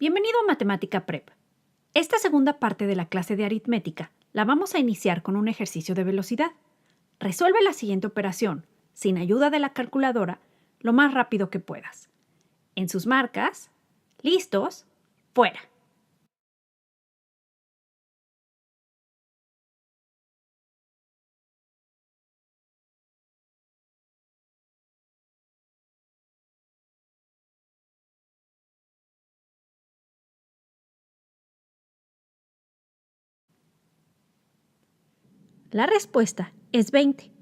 Bienvenido a Matemática Prep. Esta segunda parte de la clase de aritmética la vamos a iniciar con un ejercicio de velocidad. Resuelve la siguiente operación, sin ayuda de la calculadora, lo más rápido que puedas. En sus marcas, listos, fuera. La respuesta es 20,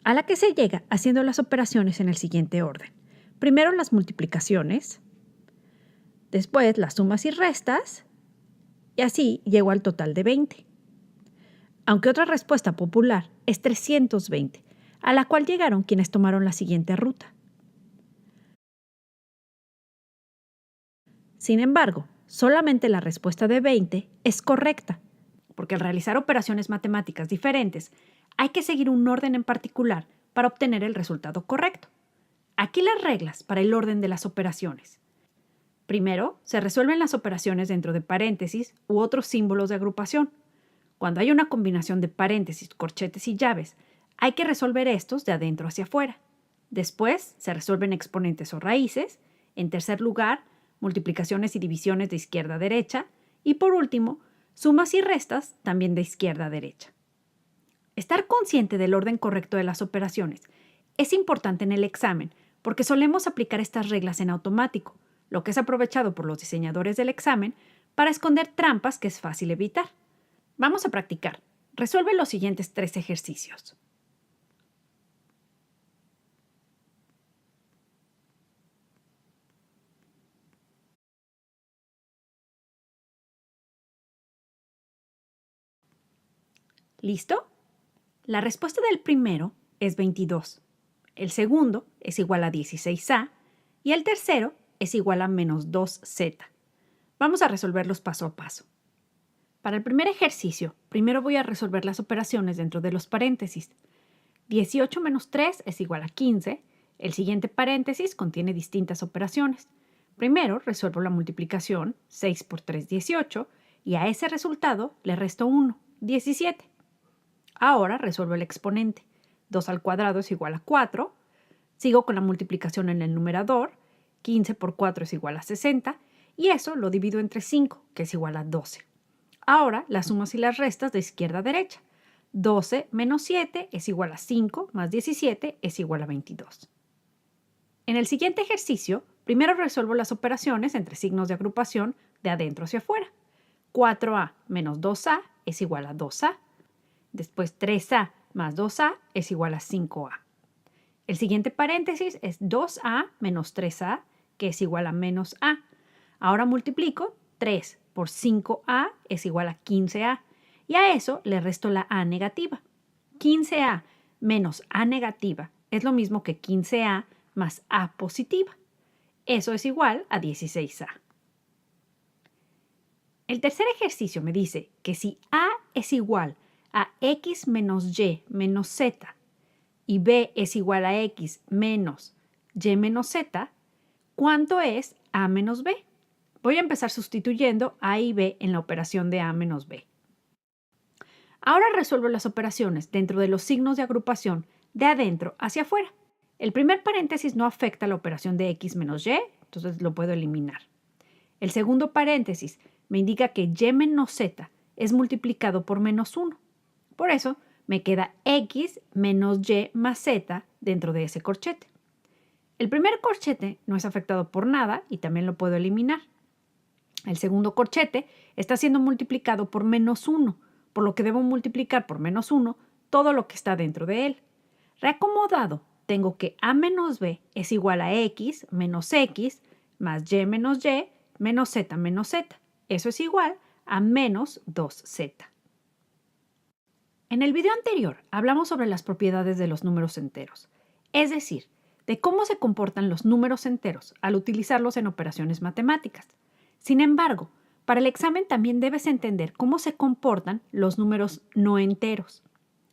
a la que se llega haciendo las operaciones en el siguiente orden. Primero las multiplicaciones, después las sumas y restas, y así llego al total de 20. Aunque otra respuesta popular es 320, a la cual llegaron quienes tomaron la siguiente ruta. Sin embargo, solamente la respuesta de 20 es correcta, porque al realizar operaciones matemáticas diferentes, hay que seguir un orden en particular para obtener el resultado correcto. Aquí las reglas para el orden de las operaciones. Primero, se resuelven las operaciones dentro de paréntesis u otros símbolos de agrupación. Cuando hay una combinación de paréntesis, corchetes y llaves, hay que resolver estos de adentro hacia afuera. Después, se resuelven exponentes o raíces. En tercer lugar, multiplicaciones y divisiones de izquierda a derecha. Y por último, sumas y restas también de izquierda a derecha. Estar consciente del orden correcto de las operaciones es importante en el examen porque solemos aplicar estas reglas en automático, lo que es aprovechado por los diseñadores del examen para esconder trampas que es fácil evitar. Vamos a practicar. Resuelve los siguientes 3 ejercicios. ¿Listo? La respuesta del primero es 22. El segundo es igual a 16a y el tercero es igual a menos 2z. Vamos a resolverlos paso a paso. Para el primer ejercicio, primero voy a resolver las operaciones dentro de los paréntesis. 18 menos 3 es igual a 15. El siguiente paréntesis contiene distintas operaciones. Primero resuelvo la multiplicación, 6 por 3, 18, y a ese resultado le resto 1, 17. Ahora resuelvo el exponente. 2 al cuadrado es igual a 4. Sigo con la multiplicación en el numerador. 15 por 4 es igual a 60. Y eso lo divido entre 5, que es igual a 12. Ahora las sumas y las restas de izquierda a derecha. 12 menos 7 es igual a 5 más 17 es igual a 22. En el siguiente ejercicio, primero resuelvo las operaciones entre signos de agrupación de adentro hacia afuera. 4a menos 2a es igual a 2a. Después 3a más 2a es igual a 5a. El siguiente paréntesis es 2a menos 3a, que es igual a menos a. Ahora multiplico 3 por 5a es igual a 15a. Y a eso le resto la a negativa. 15a menos a negativa es lo mismo que 15a más a positiva. Eso es igual a 16a. El tercer ejercicio me dice que si a es igual a x menos y menos z y b es igual a x menos y menos z, ¿cuánto es a menos b? Voy a empezar sustituyendo a y b en la operación de a menos b. Ahora resuelvo las operaciones dentro de los signos de agrupación de adentro hacia afuera. El primer paréntesis no afecta la operación de x menos y, entonces lo puedo eliminar. El segundo paréntesis me indica que y menos z es multiplicado por menos 1. Por eso me queda x menos y más z dentro de ese corchete. El primer corchete no es afectado por nada y también lo puedo eliminar. El segundo corchete está siendo multiplicado por menos 1, por lo que debo multiplicar por menos 1 todo lo que está dentro de él. Reacomodado, tengo que a menos b es igual a x menos x más y menos z menos z. Eso es igual a menos 2z. En el video anterior hablamos sobre las propiedades de los números enteros, es decir, de cómo se comportan los números enteros al utilizarlos en operaciones matemáticas. Sin embargo, para el examen también debes entender cómo se comportan los números no enteros.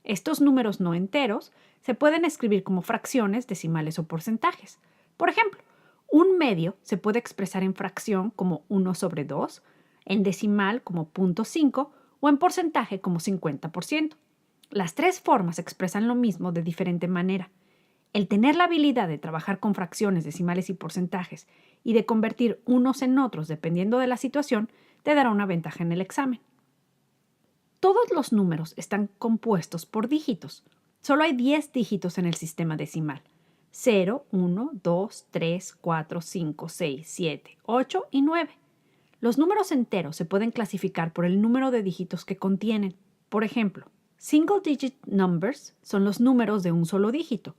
Estos números no enteros se pueden escribir como fracciones, decimales o porcentajes. Por ejemplo, Un medio se puede expresar en fracción como 1/2, en decimal como 0.5 o en porcentaje como 50%. Las tres formas expresan lo mismo de diferente manera. El tener la habilidad de trabajar con fracciones, decimales y porcentajes y de convertir unos en otros dependiendo de la situación te dará una ventaja en el examen. Todos los números están compuestos por dígitos. Solo hay 10 dígitos en el sistema decimal. 0, 1, 2, 3, 4, 5, 6, 7, 8 y 9. Los números enteros se pueden clasificar por el número de dígitos que contienen. Por ejemplo, single digit numbers son los números de un solo dígito.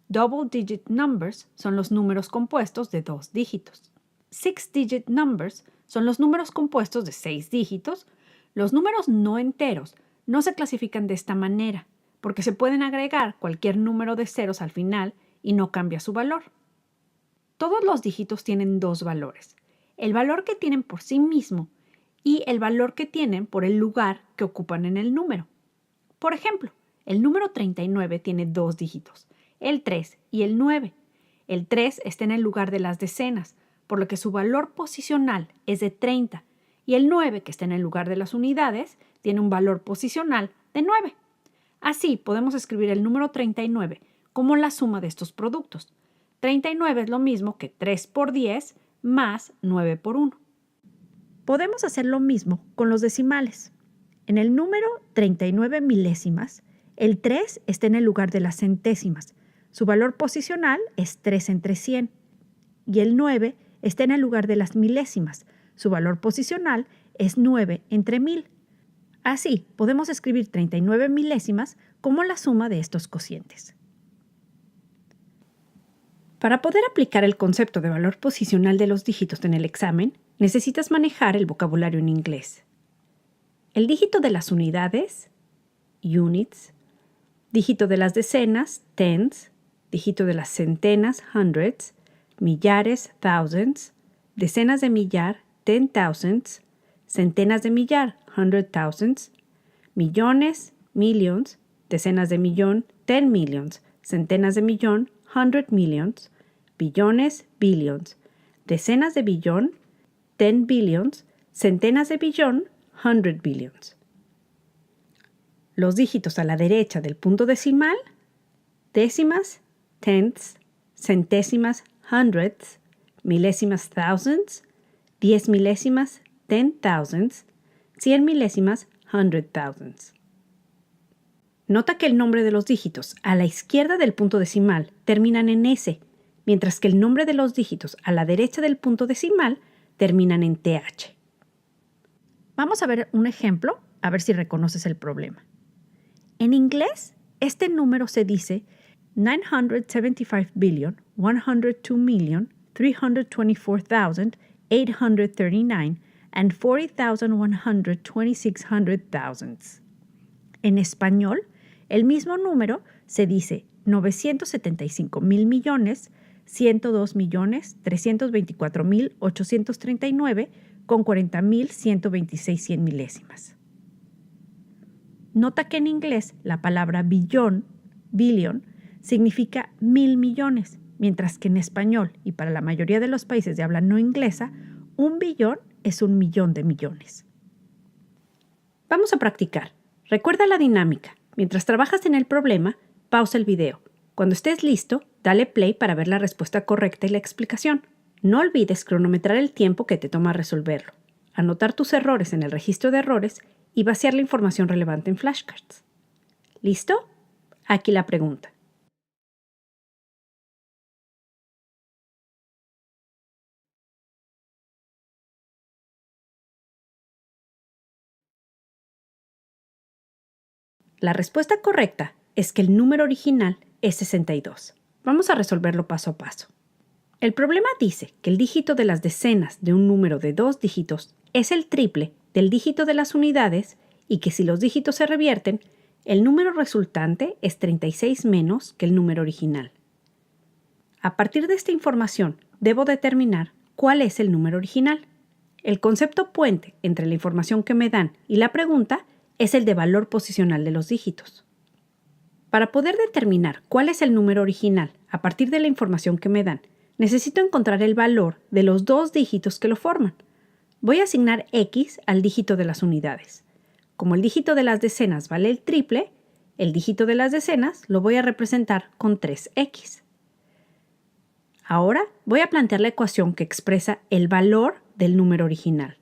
Double digit numbers son los números compuestos de 2 dígitos. Six digit numbers son los números compuestos de 6 dígitos. Los números no enteros no se clasifican de esta manera, porque se pueden agregar cualquier número de ceros al final y no cambia su valor. Todos los dígitos tienen dos valores, el valor que tienen por sí mismo y el valor que tienen por el lugar que ocupan en el número. Por ejemplo, el número 39 tiene dos dígitos, el 3 y el 9. El 3 está en el lugar de las decenas, por lo que su valor posicional es de 30, y el 9, que está en el lugar de las unidades, tiene un valor posicional de 9. Así, podemos escribir el número 39 como la suma de estos productos. 39 es lo mismo que 3 por 10 más 9 por 1. Podemos hacer lo mismo con los decimales. En el número 39 milésimas, el 3 está en el lugar de las centésimas. Su valor posicional es 3 entre 100. Y el 9 está en el lugar de las milésimas. Su valor posicional es 9 entre 1000. Así, podemos escribir 39 milésimas como la suma de estos cocientes. Para poder aplicar el concepto de valor posicional de los dígitos en el examen, necesitas manejar el vocabulario en inglés. El dígito de las unidades, units, dígito de las decenas, tens, dígito de las centenas, hundreds, millares, thousands, decenas de millar, 10,000s, centenas de millar, 100,000s, millones, millions, decenas de millón, 10 millions, centenas de millón, 100 millions, billones, billions, decenas de billón, 10 billions, centenas de billón, 100 billions. Los dígitos a la derecha del punto decimal, décimas, tenths, centésimas, hundredths, milésimas, thousands, 10 milésimas, 10,000s, 100 milésimas, 100,000s. Nota que el nombre de los dígitos a la izquierda del punto decimal terminan en S, mientras que el nombre de los dígitos a la derecha del punto decimal terminan en TH. Vamos a ver un ejemplo, a ver si reconoces el problema. En inglés, este número se dice 975,102,324,839 and 40,126 hundredths. En español, el mismo número se dice 975,000,102,324,839 con 40,126 milésimas. Nota que en inglés la palabra billón, billion, significa 1,000 millones, mientras que en español y para la mayoría de los países de habla no inglesa, un billón es 1,000,000 de millones. Vamos a practicar. Recuerda la dinámica. Mientras trabajas en el problema, pausa el video. Cuando estés listo, dale play para ver la respuesta correcta y la explicación. No olvides cronometrar el tiempo que te toma resolverlo, anotar tus errores en el registro de errores y vaciar la información relevante en flashcards. ¿Listo? Aquí la pregunta. La respuesta correcta es que el número original es 62. Vamos a resolverlo paso a paso. El problema dice que el dígito de las decenas de un número de 2 dígitos es el triple del dígito de las unidades y que si los dígitos se revierten, el número resultante es 36 menos que el número original. A partir de esta información, debo determinar cuál es el número original. El concepto puente entre la información que me dan y la pregunta es el de valor posicional de los dígitos. Para poder determinar cuál es el número original a partir de la información que me dan, Necesito encontrar el valor de los dos dígitos que lo forman. Voy a asignar x al dígito de las unidades. Como el dígito de las decenas vale el triple, el dígito de las decenas lo voy a representar con 3x. Ahora voy a plantear la ecuación que expresa el valor del número original.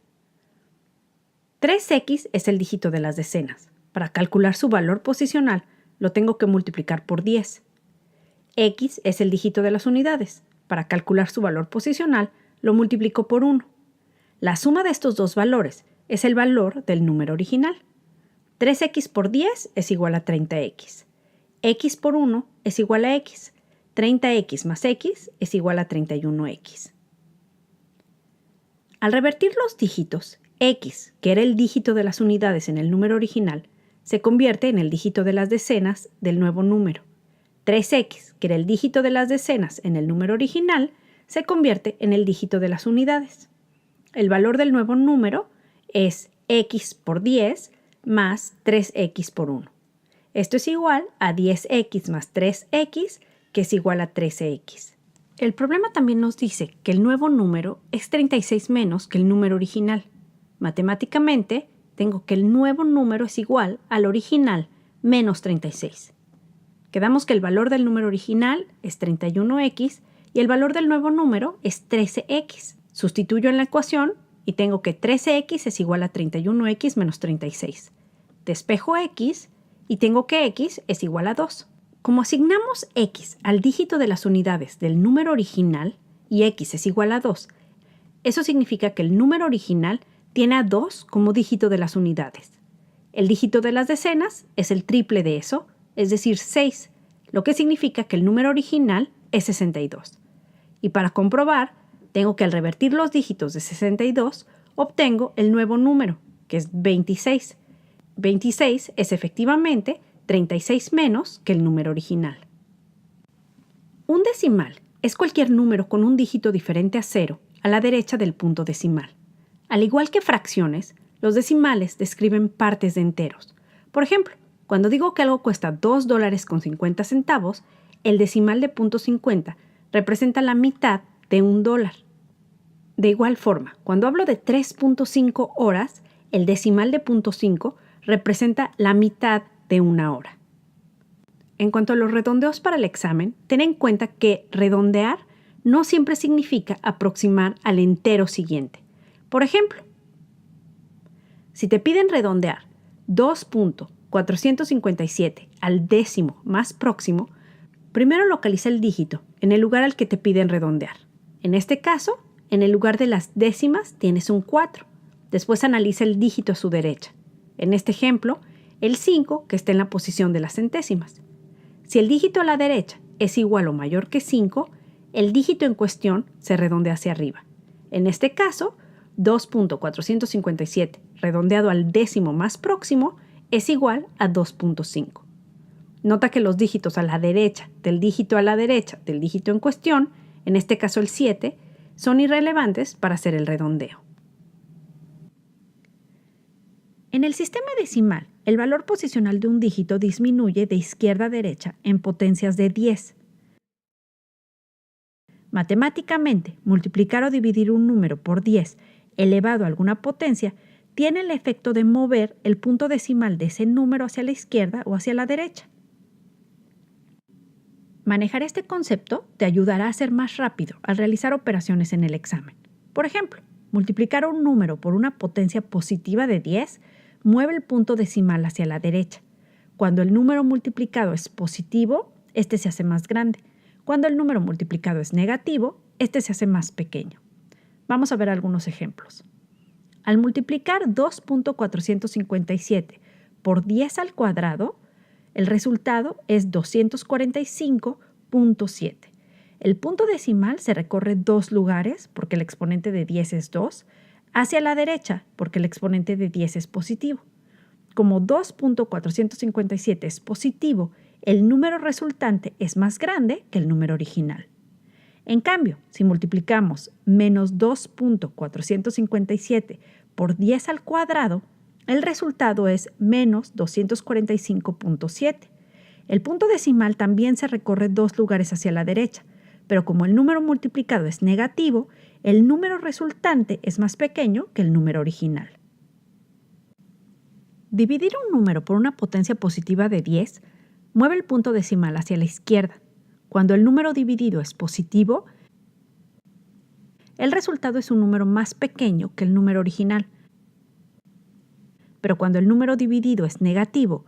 3x es el dígito de las decenas. Para calcular su valor posicional, lo tengo que multiplicar por 10. X es el dígito de las unidades. Para calcular su valor posicional, lo multiplico por 1. La suma de estos dos valores es el valor del número original. 3x por 10 es igual a 30x. X por 1 es igual a x. 30x más x es igual a 31x. Al revertir los dígitos, x, que era el dígito de las unidades en el número original, se convierte en el dígito de las decenas del nuevo número. 3x, que era el dígito de las decenas en el número original, se convierte en el dígito de las unidades. El valor del nuevo número es x por 10 más 3x por 1. Esto es igual a 10x más 3x, que es igual a 13x. El problema también nos dice que el nuevo número es 36 menos que el número original. Matemáticamente, tengo que el nuevo número es igual al original menos 36. Quedamos que el valor del número original es 31x y el valor del nuevo número es 13x. Sustituyo en la ecuación y tengo que 13x es igual a 31x menos 36. Despejo x y tengo que x es igual a 2. Como asignamos x al dígito de las unidades del número original y x es igual a 2, eso significa que el número original tiene a 2 como dígito de las unidades. El dígito de las decenas es el triple de eso, es decir, 6, lo que significa que el número original es 62. Y para comprobar, tengo que al revertir los dígitos de 62, obtengo el nuevo número, que es 26. 26 es efectivamente 36 menos que el número original. Un decimal es cualquier número con un dígito diferente a 0 a la derecha del punto decimal. Al igual que fracciones, los decimales describen partes de enteros. Por ejemplo, cuando digo que algo cuesta $2.50, el decimal de .50 representa la mitad de $1. De igual forma, cuando hablo de 3.5 horas, el decimal de .5 representa la mitad de una hora. En cuanto a los redondeos para el examen, ten en cuenta que redondear no siempre significa aproximar al entero siguiente. Por ejemplo, si te piden redondear 2.457 al décimo más próximo, primero localiza el dígito en el lugar al que te piden redondear. En este caso, en el lugar de las décimas tienes un 4. Después analiza el dígito a su derecha. En este ejemplo, el 5 que está en la posición de las centésimas. Si el dígito a la derecha es igual o mayor que 5, el dígito en cuestión se redondea hacia arriba. En este caso, 2.457 redondeado al décimo más próximo es igual a 2.5. Nota que los dígitos a la derecha del dígito a la derecha del dígito en cuestión, en este caso el 7, son irrelevantes para hacer el redondeo. En el sistema decimal, el valor posicional de un dígito disminuye de izquierda a derecha en potencias de 10. Matemáticamente, multiplicar o dividir un número por 10 elevado a alguna potencia tiene el efecto de mover el punto decimal de ese número hacia la izquierda o hacia la derecha. Manejar este concepto te ayudará a ser más rápido al realizar operaciones en el examen. Por ejemplo, multiplicar un número por una potencia positiva de 10 mueve el punto decimal hacia la derecha. Cuando el número multiplicado es positivo, este se hace más grande. Cuando el número multiplicado es negativo, este se hace más pequeño. Vamos a ver algunos ejemplos. Al multiplicar 2.457 por 10 al cuadrado, el resultado es 245.7. El punto decimal se recorre 2 lugares, porque el exponente de 10 es 2, hacia la derecha, porque el exponente de 10 es positivo. Como 2.457 es positivo, el número resultante es más grande que el número original. En cambio, si multiplicamos menos 2.457 por 10 al cuadrado, el resultado es menos 245.7. El punto decimal también se recorre 2 lugares hacia la derecha, pero como el número multiplicado es negativo, el número resultante es más pequeño que el número original. Dividir un número por una potencia positiva de 10 mueve el punto decimal hacia la izquierda. Cuando el número dividido es positivo, el resultado es un número más pequeño que el número original. Pero cuando el número dividido es negativo,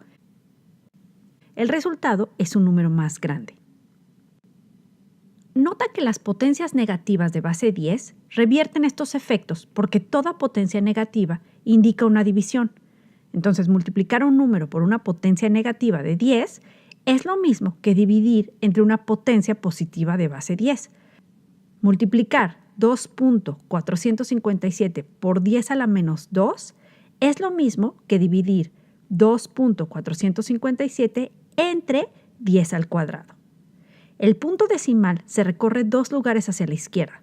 el resultado es un número más grande. Nota que las potencias negativas de base 10 revierten estos efectos porque toda potencia negativa indica una división. Entonces, multiplicar un número por una potencia negativa de 10 es lo mismo que dividir entre una potencia positiva de base 10. Multiplicar 2.457 por 10 a la menos 2 es lo mismo que dividir 2.457 entre 10 al cuadrado. El punto decimal se recorre 2 lugares hacia la izquierda.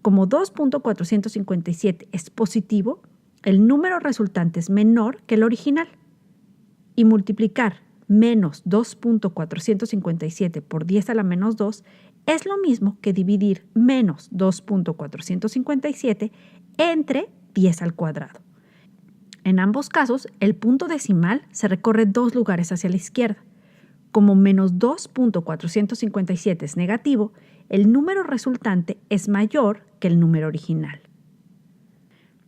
Como 2.457 es positivo, el número resultante es menor que el original. Y multiplicar menos 2.457 por 10 a la menos 2 es lo mismo que dividir menos 2.457 entre 10 al cuadrado. En ambos casos, el punto decimal se recorre 2 lugares hacia la izquierda. Como menos 2.457 es negativo, el número resultante es mayor que el número original.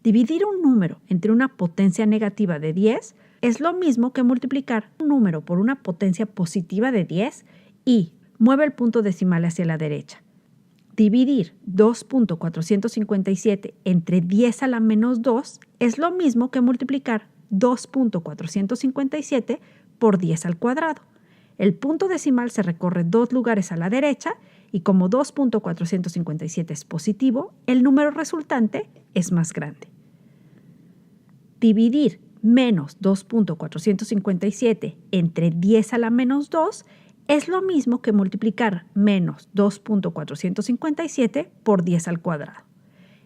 Dividir un número entre una potencia negativa de 10 es lo mismo que multiplicar un número por una potencia positiva de 10 y mueve el punto decimal hacia la derecha. Dividir 2.457 entre 10 a la menos 2 es lo mismo que multiplicar 2.457 por 10 al cuadrado. El punto decimal se recorre 2 lugares a la derecha y como 2.457 es positivo, el número resultante es más grande. Dividir menos 2.457 entre 10 a la menos 2 es lo mismo que multiplicar menos 2.457 por 10 al cuadrado.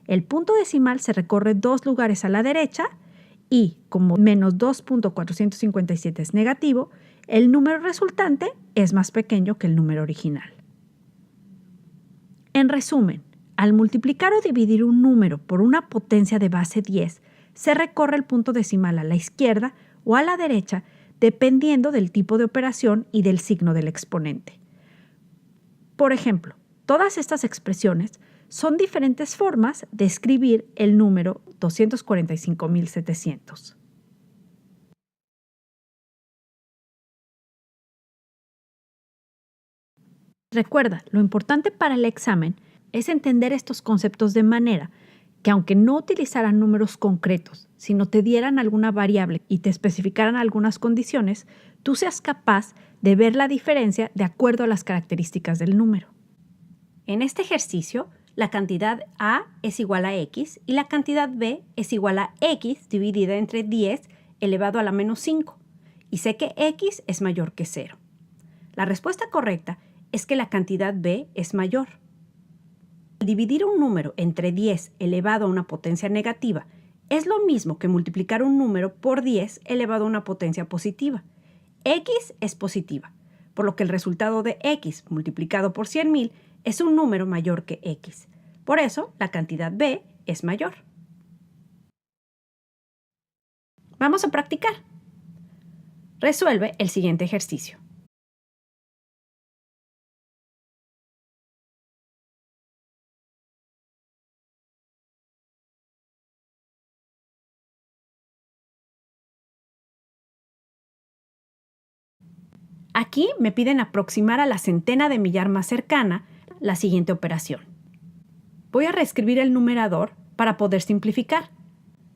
El punto decimal se recorre 2 lugares a la derecha y como menos 2.457 es negativo, el número resultante es más pequeño que el número original. En resumen, al multiplicar o dividir un número por una potencia de base 10, se recorre el punto decimal a la izquierda o a la derecha dependiendo del tipo de operación y del signo del exponente. Por ejemplo, todas estas expresiones son diferentes formas de escribir el número 245.700. Recuerda, lo importante para el examen es entender estos conceptos de manera que aunque no utilizaran números concretos, sino te dieran alguna variable y te especificaran algunas condiciones, tú seas capaz de ver la diferencia de acuerdo a las características del número. En este ejercicio, la cantidad A es igual a X y la cantidad B es igual a X dividida entre 10 elevado a la menos 5. Y sé que X es mayor que 0. La respuesta correcta es que la cantidad B es mayor. Dividir un número entre 10 elevado a una potencia negativa es lo mismo que multiplicar un número por 10 elevado a una potencia positiva. X es positiva, por lo que el resultado de X multiplicado por 100.000 es un número mayor que X. Por eso, la cantidad B es mayor. Vamos a practicar. Resuelve el siguiente ejercicio. Aquí me piden aproximar a la centena de millar más cercana la siguiente operación. Voy a reescribir el numerador para poder simplificar.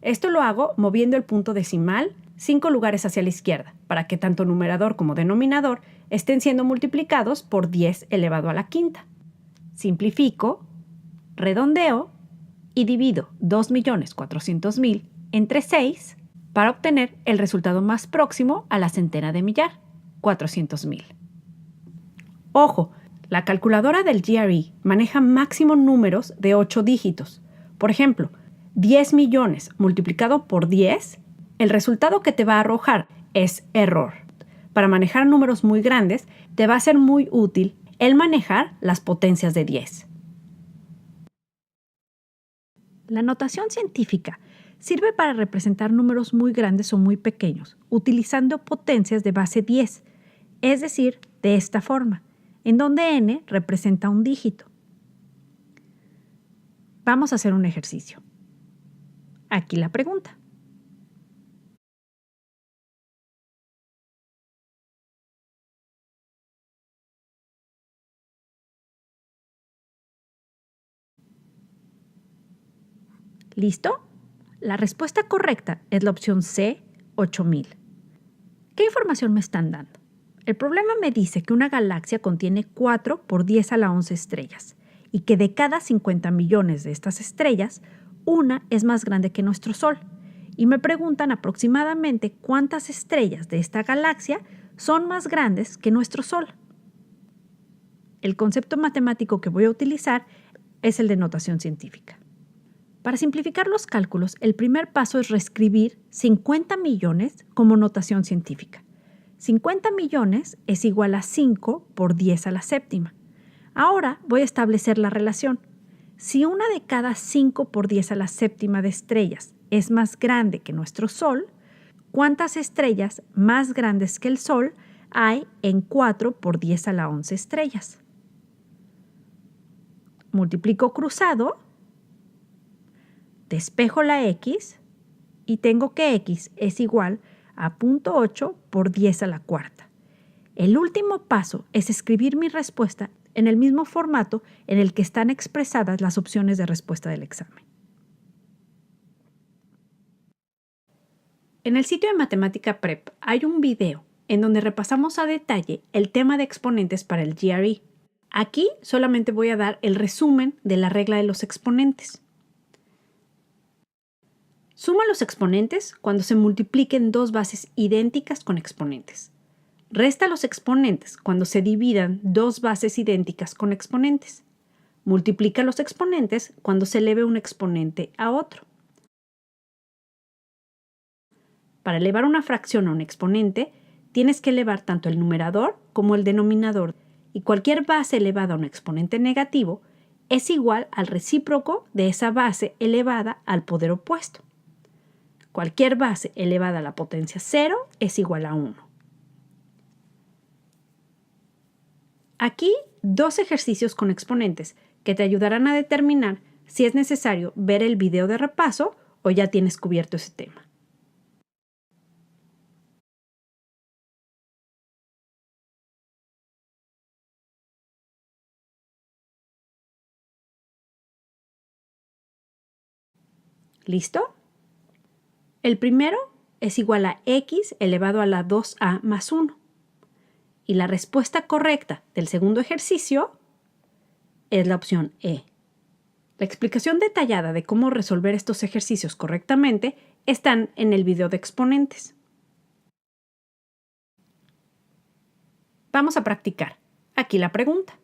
Esto lo hago moviendo el punto decimal 5 lugares hacia la izquierda, para que tanto numerador como denominador estén siendo multiplicados por 10 elevado a la quinta. Simplifico, redondeo y divido 2.400.000 entre 6 para obtener el resultado más próximo a la centena de millar, 400.000. Ojo, la calculadora del GRE maneja máximo números de 8 dígitos. Por ejemplo, 10 millones multiplicado por 10, el resultado que te va a arrojar es error. Para manejar números muy grandes, te va a ser muy útil el manejar las potencias de 10. La notación científica sirve para representar números muy grandes o muy pequeños, utilizando potencias de base 10, es decir, de esta forma, en donde n representa un dígito. Vamos a hacer un ejercicio. Aquí la pregunta. ¿Listo? La respuesta correcta es la opción C, 8000. ¿Qué información me están dando? El problema me dice que una galaxia contiene 4 por 10 a la 11 estrellas y que de cada 50 millones de estas estrellas, una es más grande que nuestro Sol. Y me preguntan aproximadamente cuántas estrellas de esta galaxia son más grandes que nuestro Sol. El concepto matemático que voy a utilizar es el de notación científica. Para simplificar los cálculos, el primer paso es reescribir 50 millones como notación científica. 50 millones es igual a 5 por 10 a la séptima. Ahora voy a establecer la relación. Si una de cada 5 por 10 a la séptima de estrellas es más grande que nuestro Sol, ¿cuántas estrellas más grandes que el Sol hay en 4 por 10 a la 11 estrellas? Multiplico cruzado, despejo la x y tengo que x es igual a 0.8 por 10 a la cuarta. El último paso es escribir mi respuesta en el mismo formato en el que están expresadas las opciones de respuesta del examen. En el sitio de Matemática Prep hay un video en donde repasamos a detalle el tema de exponentes para el GRE. Aquí solamente voy a dar el resumen de la regla de los exponentes. Suma los exponentes cuando se multipliquen dos bases idénticas con exponentes. Resta los exponentes cuando se dividan dos bases idénticas con exponentes. Multiplica los exponentes cuando se eleve un exponente a otro. Para elevar una fracción a un exponente, tienes que elevar tanto el numerador como el denominador, y cualquier base elevada a un exponente negativo es igual al recíproco de esa base elevada al poder opuesto. Cualquier base elevada a la potencia 0 es igual a 1. Aquí, dos ejercicios con exponentes que te ayudarán a determinar si es necesario ver el video de repaso o ya tienes cubierto ese tema. ¿Listo? El primero es igual a x elevado a la 2a más 1. Y la respuesta correcta del segundo ejercicio es la opción E. La explicación detallada de cómo resolver estos ejercicios correctamente están en el video de exponentes. Vamos a practicar. Aquí la pregunta.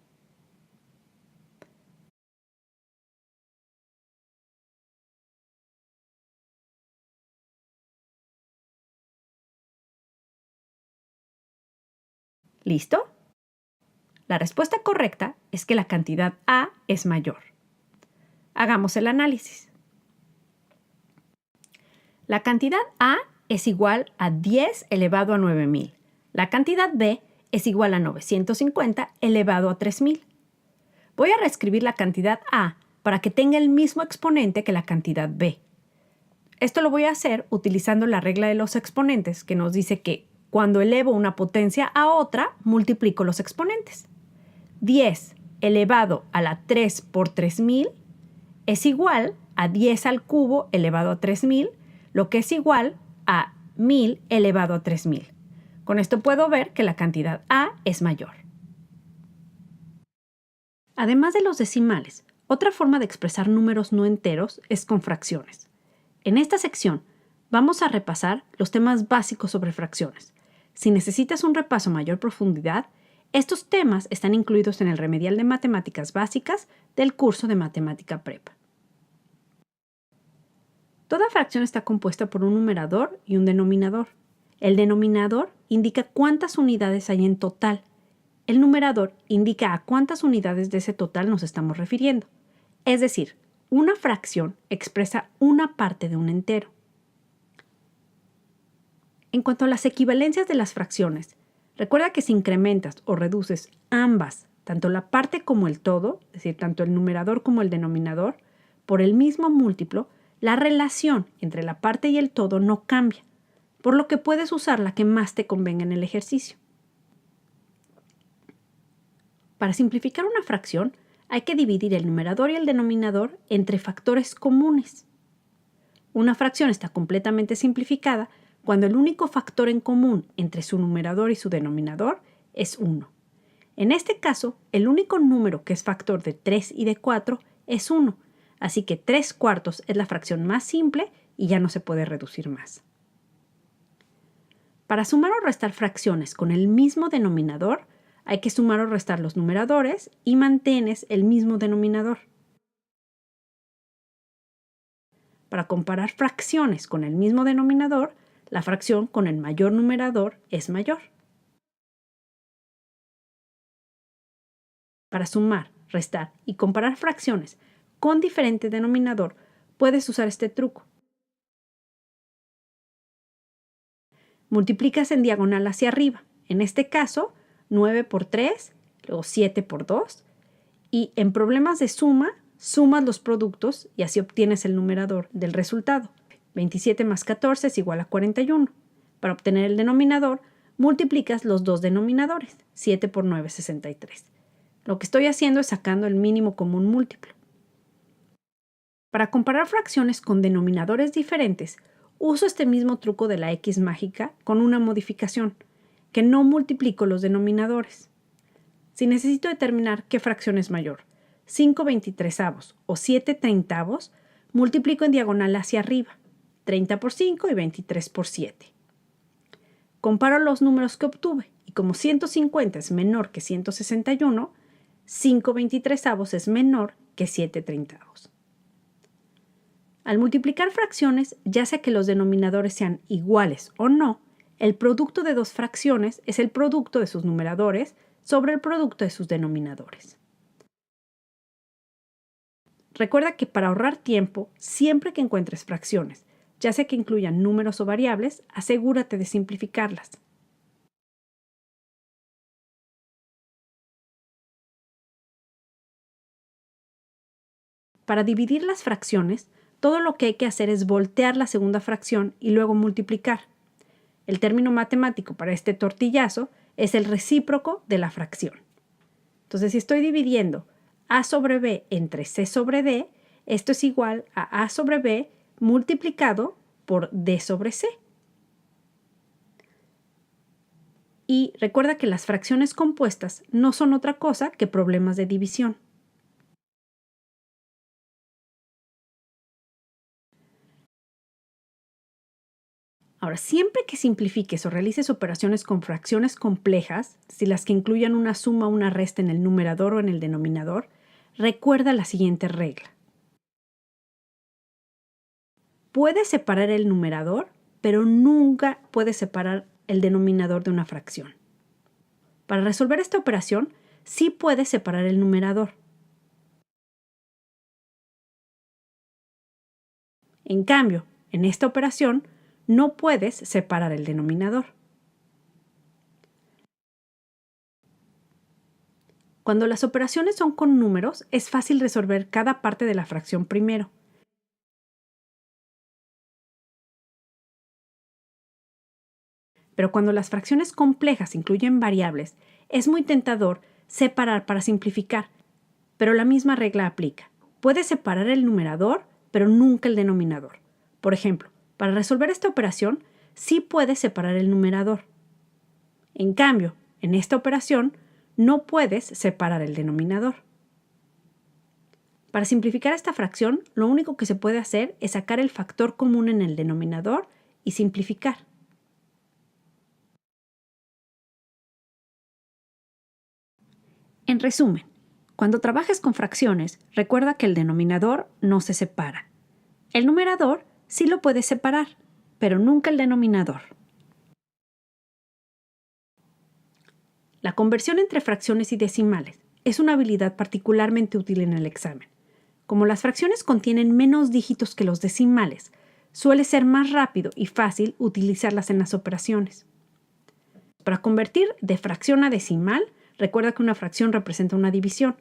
¿Listo? La respuesta correcta es que la cantidad A es mayor. Hagamos el análisis. La cantidad A es igual a 10 elevado a 9000. La cantidad B es igual a 950 elevado a 3000. Voy a reescribir la cantidad A para que tenga el mismo exponente que la cantidad B. Esto lo voy a hacer utilizando la regla de los exponentes, que nos dice que cuando elevo una potencia a otra, multiplico los exponentes. 10 elevado a la 3 por 3000 es igual a 10 al cubo elevado a 3000, lo que es igual a 1000 elevado a 3000. Con esto puedo ver que la cantidad A es mayor. Además de los decimales, otra forma de expresar números no enteros es con fracciones. En esta sección vamos a repasar los temas básicos sobre fracciones. Si necesitas un repaso a mayor profundidad, estos temas están incluidos en el remedial de matemáticas básicas del curso de Matemática Prep. Toda fracción está compuesta por un numerador y un denominador. El denominador indica cuántas unidades hay en total el numerador indica a cuántas unidades de ese total nos estamos refiriendo. Es decir, una fracción expresa una parte de un entero. En cuanto a las equivalencias de las fracciones, recuerda que si incrementas o reduces ambas, tanto la parte como el todo, es decir, tanto el numerador como el denominador, por el mismo múltiplo, la relación entre la parte y el todo no cambia, por lo que puedes usar la que más te convenga en el ejercicio. Para simplificar una fracción, hay que dividir el numerador y el denominador entre factores comunes. Una fracción está completamente simplificada cuando el único factor en común entre su numerador y su denominador es 1. En este caso, el único número que es factor de 3 y de 4 es 1, así que 3/4 es la fracción más simple y ya no se puede reducir más. Para sumar o restar fracciones con el mismo denominador, hay que sumar o restar los numeradores y mantienes el mismo denominador. Para comparar fracciones con el mismo denominador, la fracción con el mayor numerador es mayor. Para sumar, restar y comparar fracciones con diferente denominador, puedes usar este truco. Multiplicas en diagonal hacia arriba. En este caso, 9 por 3, luego 7 por 2. Y en problemas de suma, sumas los productos y así obtienes el numerador del resultado. 27 más 14 es igual a 41. Para obtener el denominador, multiplicas los dos denominadores. 7 por 9 es 63. Lo que estoy haciendo es sacando el mínimo común múltiplo. Para comparar fracciones con denominadores diferentes, uso este mismo truco de la X mágica con una modificación, que no multiplico los denominadores. Si necesito determinar qué fracción es mayor, 5/23 o 7/30, multiplico en diagonal hacia arriba, 30 por 5 y 23 por 7. Comparo los números que obtuve y como 150 es menor que 161, 5/23 es menor que 7/30. Al multiplicar fracciones, ya sea que los denominadores sean iguales o no, el producto de dos fracciones es el producto de sus numeradores sobre el producto de sus denominadores. Recuerda que para ahorrar tiempo, siempre que encuentres fracciones, ya sea que incluyan números o variables, asegúrate de simplificarlas. Para dividir las fracciones, todo lo que hay que hacer es voltear la segunda fracción y luego multiplicar. El término matemático para este tortillazo es el recíproco de la fracción. Entonces, si estoy dividiendo a sobre b entre c sobre d, esto es igual a sobre b multiplicado por d sobre c. Y recuerda que las fracciones compuestas no son otra cosa que problemas de división. Ahora, siempre que simplifiques o realices operaciones con fracciones complejas, si las que incluyan una suma o una resta en el numerador o en el denominador, recuerda la siguiente regla. Puedes separar el numerador, pero nunca puedes separar el denominador de una fracción. Para resolver esta operación, sí puedes separar el numerador. En cambio, en esta operación, no puedes separar el denominador. Cuando las operaciones son con números, es fácil resolver cada parte de la fracción primero. Pero cuando las fracciones complejas incluyen variables, es muy tentador separar para simplificar, pero la misma regla aplica. Puedes separar el numerador, pero nunca el denominador. Por ejemplo, para resolver esta operación, sí puedes separar el numerador. En cambio, en esta operación, no puedes separar el denominador. Para simplificar esta fracción, lo único que se puede hacer es sacar el factor común en el denominador y simplificar. En resumen, cuando trabajes con fracciones, recuerda que el denominador no se separa. El numerador sí lo puedes separar, pero nunca el denominador. La conversión entre fracciones y decimales es una habilidad particularmente útil en el examen. Como las fracciones contienen menos dígitos que los decimales, suele ser más rápido y fácil utilizarlas en las operaciones. Para convertir de fracción a decimal, recuerda que una fracción representa una división.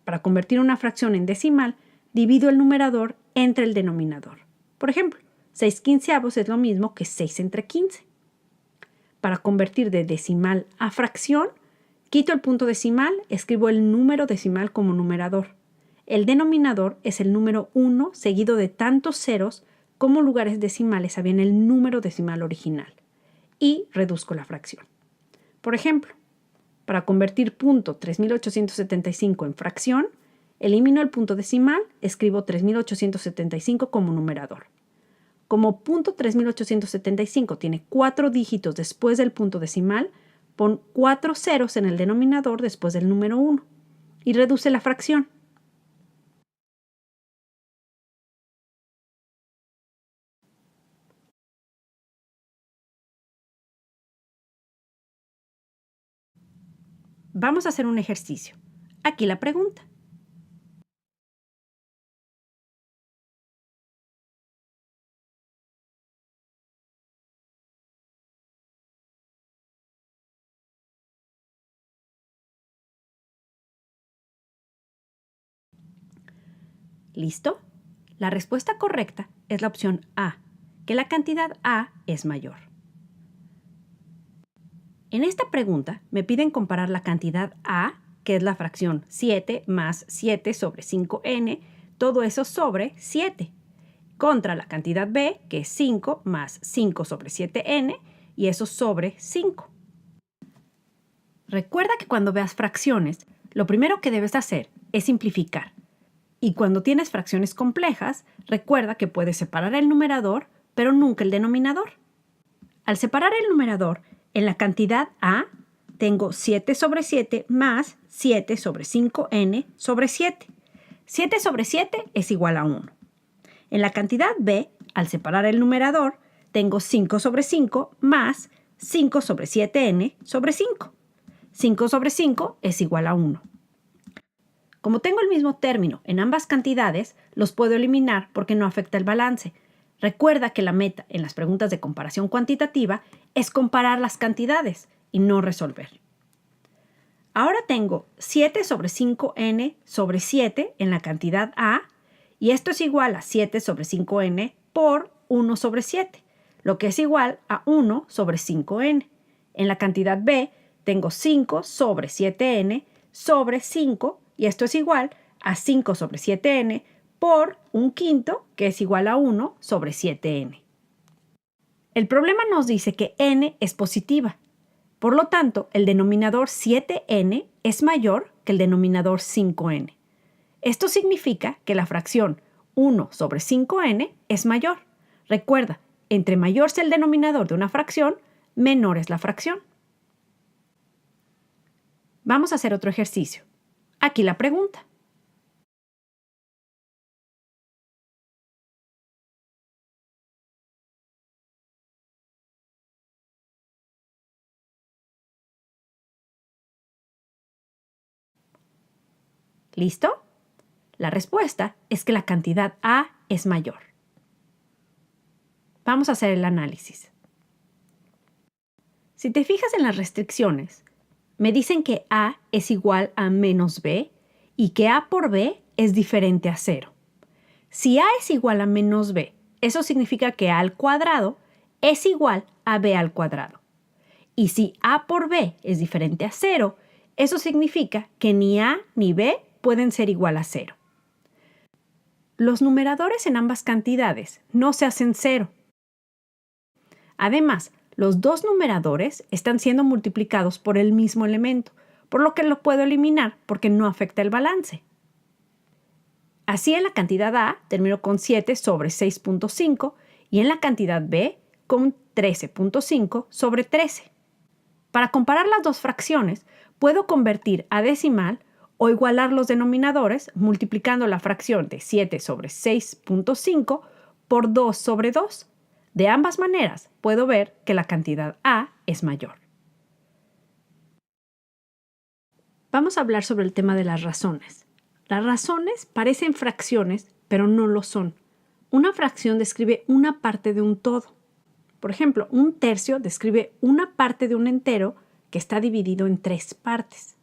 Para convertir una fracción en decimal, divido el numerador entre el denominador. Por ejemplo, 6/15 es lo mismo que 6 entre 15. Para convertir de decimal a fracción, quito el punto decimal, escribo el número decimal como numerador. El denominador es el número 1 seguido de tantos ceros como lugares decimales había en el número decimal original. Y reduzco la fracción. Por ejemplo, para convertir punto 3875 en fracción, elimino el punto decimal, escribo 3875 como numerador. Como punto 3875 tiene 4 dígitos después del punto decimal, pon 4 ceros en el denominador después del número 1 y reduce la fracción. Vamos a hacer un ejercicio. Aquí la pregunta. ¿Listo? La respuesta correcta es la opción A, que la cantidad A es mayor. En esta pregunta me piden comparar la cantidad A, que es la fracción 7 más 7 sobre 5n, todo eso sobre 7, contra la cantidad B, que es 5 más 5 sobre 7n, y eso sobre 5. Recuerda que cuando veas fracciones, lo primero que debes hacer es simplificar. Y cuando tienes fracciones complejas, recuerda que puedes separar el numerador, pero nunca el denominador. Al separar el numerador, en la cantidad A, tengo 7 sobre 7 más 7 sobre 5n sobre 7. 7 sobre 7 es igual a 1. En la cantidad B, al separar el numerador, tengo 5 sobre 5 más 5 sobre 7n sobre 5. 5 sobre 5 es igual a 1. Como tengo el mismo término en ambas cantidades, los puedo eliminar porque no afecta el balance. Recuerda que la meta en las preguntas de comparación cuantitativa es comparar las cantidades y no resolver. Ahora tengo 7 sobre 5n sobre 7 en la cantidad A y esto es igual a 7 sobre 5n por 1 sobre 7, lo que es igual a 1 sobre 5n. En la cantidad B tengo 5 sobre 7n sobre 5 y esto es igual a 5 sobre 7n por 1/5, que es igual a 1 sobre 7n. El problema nos dice que n es positiva. Por lo tanto, el denominador 7n es mayor que el denominador 5n. Esto significa que la fracción 1 sobre 5n es mayor. Recuerda, entre mayor sea el denominador de una fracción, menor es la fracción. Vamos a hacer otro ejercicio. Aquí la pregunta. ¿Listo? La respuesta es que la cantidad A es mayor. Vamos a hacer el análisis. Si te fijas en las restricciones, me dicen que A es igual a menos B y que A por B es diferente a 0. Si A es igual a menos B, eso significa que A al cuadrado es igual a B al cuadrado. Y si A por B es diferente a 0, eso significa que ni A ni B pueden ser igual a 0. Los numeradores en ambas cantidades no se hacen 0. Además, los dos numeradores están siendo multiplicados por el mismo elemento, por lo que lo puedo eliminar porque no afecta el balance. Así en la cantidad A termino con 7 sobre 6.5 y en la cantidad B con 13.5 sobre 13. Para comparar las dos fracciones, puedo convertir a decimal o igualar los denominadores multiplicando la fracción de 7 sobre 6.5 por 2 sobre 2. De ambas maneras, puedo ver que la cantidad A es mayor. Vamos a hablar sobre el tema de las razones. Las razones parecen fracciones, pero no lo son. Una fracción describe una parte de un todo. Por ejemplo, un tercio describe una parte de un entero que está dividido en 3 partes.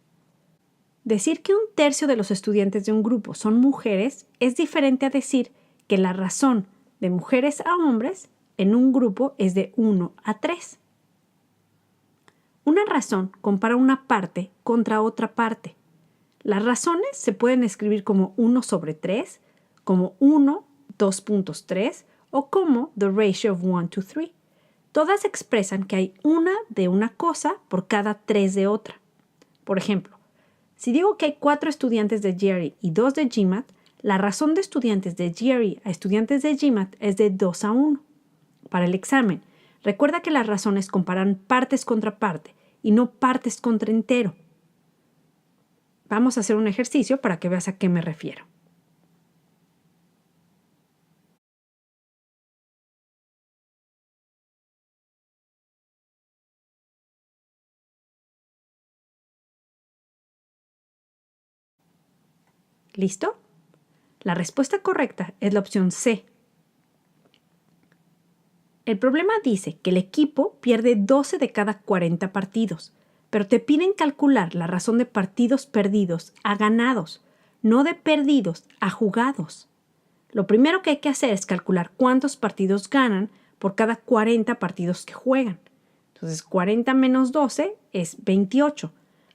Decir que un tercio de los estudiantes de un grupo son mujeres es diferente a decir que la razón de mujeres a hombres en un grupo es de 1 a 3. Una razón compara una parte contra otra parte. Las razones se pueden escribir como 1 sobre 3, como 1, 2.3 o como the ratio of 1 to 3. Todas expresan que hay una de una cosa por cada 3 de otra. Por ejemplo, si digo que hay 4 estudiantes de GRE y 2 de GMAT, la razón de estudiantes de GRE a estudiantes de GMAT es de 2 a 1. Para el examen, recuerda que las razones comparan partes contra parte y no partes contra entero. Vamos a hacer un ejercicio para que veas a qué me refiero. ¿Listo? La respuesta correcta es la opción C. El problema dice que el equipo pierde 12 de cada 40 partidos, pero te piden calcular la razón de partidos perdidos a ganados, no de perdidos a jugados. Lo primero que hay que hacer es calcular cuántos partidos ganan por cada 40 partidos que juegan. Entonces, 40 menos 12 es 28.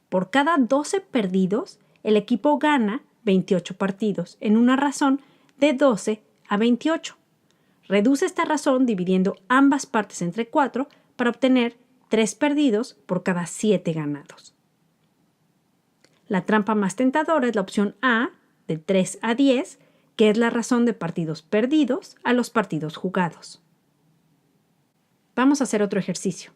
Por cada 12 perdidos, el equipo gana 28 partidos en una razón de 12 a 28. Reduce esta razón dividiendo ambas partes entre 4 para obtener 3 perdidos por cada 7 ganados. La trampa más tentadora es la opción A, de 3 a 10, que es la razón de partidos perdidos a los partidos jugados. Vamos a hacer otro ejercicio.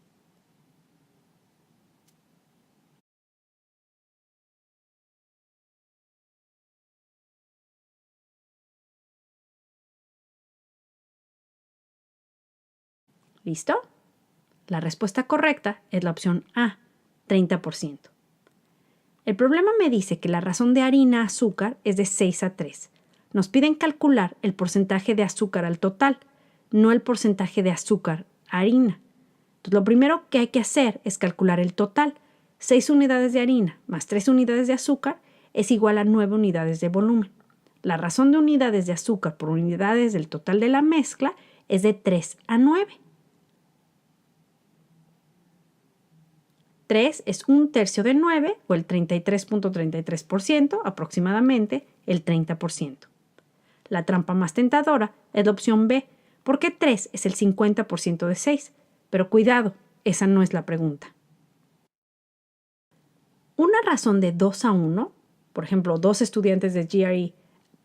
¿Listo? La respuesta correcta es la opción A, 30%. El problema me dice que la razón de harina a azúcar es de 6 a 3. Nos piden calcular el porcentaje de azúcar al total, no el porcentaje de azúcar a harina. Entonces, lo primero que hay que hacer es calcular el total. 6 unidades de harina más 3 unidades de azúcar es igual a 9 unidades de volumen. La razón de unidades de azúcar por unidades del total de la mezcla es de 3 a 9. 3 es un tercio de 9, o el 33.33%, aproximadamente el 30%. La trampa más tentadora es la opción B, porque 3 es el 50% de 6. Pero cuidado, esa no es la pregunta. Una razón de 2 a 1, por ejemplo, 2 estudiantes de GRE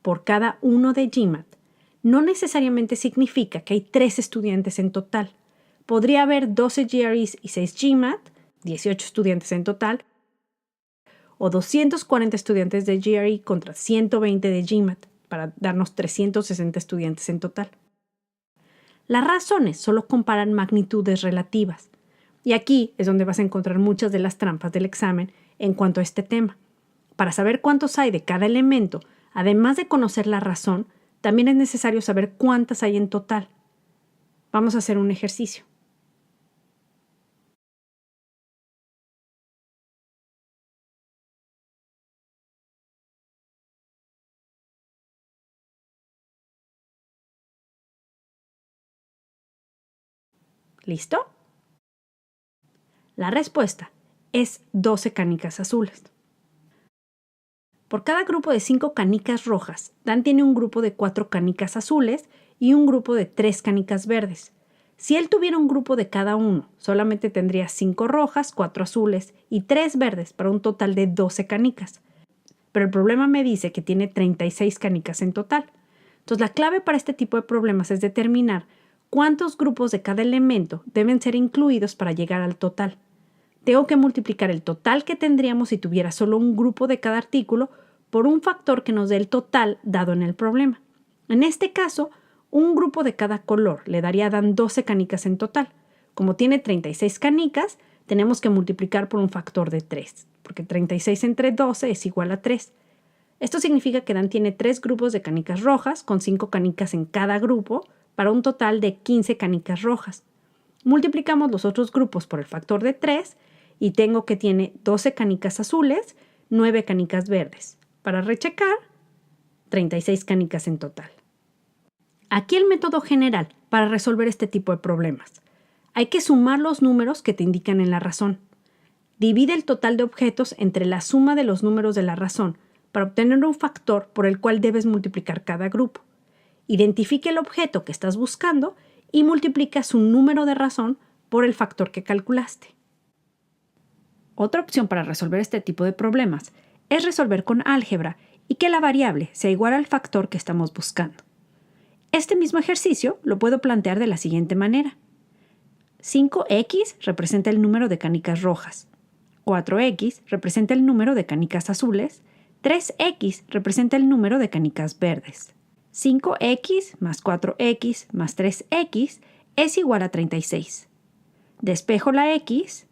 por cada 1 de GMAT, no necesariamente significa que hay 3 estudiantes en total. Podría haber 12 GREs y 6 GMAT, 18 estudiantes en total, o 240 estudiantes de GRE contra 120 de GMAT, para darnos 360 estudiantes en total. Las razones solo comparan magnitudes relativas, y aquí es donde vas a encontrar muchas de las trampas del examen en cuanto a este tema. Para saber cuántos hay de cada elemento, además de conocer la razón, también es necesario saber cuántas hay en total. Vamos a hacer un ejercicio. ¿Listo? La respuesta es 12 canicas azules. Por cada grupo de 5 canicas rojas, Dan tiene un grupo de 4 canicas azules y un grupo de 3 canicas verdes. Si él tuviera un grupo de cada uno, solamente tendría 5 rojas, 4 azules y 3 verdes para un total de 12 canicas. Pero el problema me dice que tiene 36 canicas en total. Entonces, la clave para este tipo de problemas es determinar cuántos grupos de cada elemento deben ser incluidos para llegar al total. Tengo que multiplicar el total que tendríamos si tuviera solo un grupo de cada artículo por un factor que nos dé el total dado en el problema. En este caso, un grupo de cada color le daría a Dan 12 canicas en total. Como tiene 36 canicas, tenemos que multiplicar por un factor de 3, porque 36 entre 12 es igual a 3. Esto significa que Dan tiene 3 grupos de canicas rojas, con 5 canicas en cada grupo, para un total de 15 canicas rojas. Multiplicamos los otros grupos por el factor de 3 y tengo que tiene 12 canicas azules, 9 canicas verdes. Para rechecar, 36 canicas en total. Aquí el método general para resolver este tipo de problemas. Hay que sumar los números que te indican en la razón. Divide el total de objetos entre la suma de los números de la razón para obtener un factor por el cual debes multiplicar cada grupo. Identifica el objeto que estás buscando y multiplica su número de razón por el factor que calculaste. Otra opción para resolver este tipo de problemas es resolver con álgebra y que la variable sea igual al factor que estamos buscando. Este mismo ejercicio lo puedo plantear de la siguiente manera. 5x representa el número de canicas rojas, 4x representa el número de canicas azules, 3x representa el número de canicas verdes. 5x más 4x más 3x es igual a 36. Despejo la x,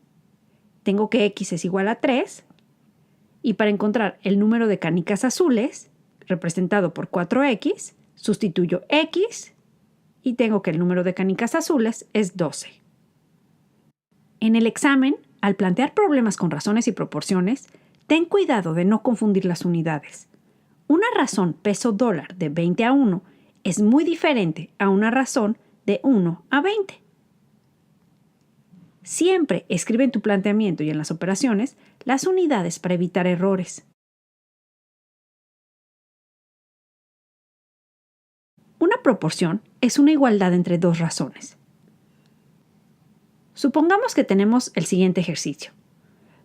tengo que x es igual a 3, y para encontrar el número de canicas azules, representado por 4x, sustituyo x y tengo que el número de canicas azules es 12. En el examen, al plantear problemas con razones y proporciones, ten cuidado de no confundir las unidades. Una razón peso dólar de 20 a 1 es muy diferente a una razón de 1 a 20. Siempre escribe en tu planteamiento y en las operaciones las unidades para evitar errores. Una proporción es una igualdad entre dos razones. Supongamos que tenemos el siguiente ejercicio.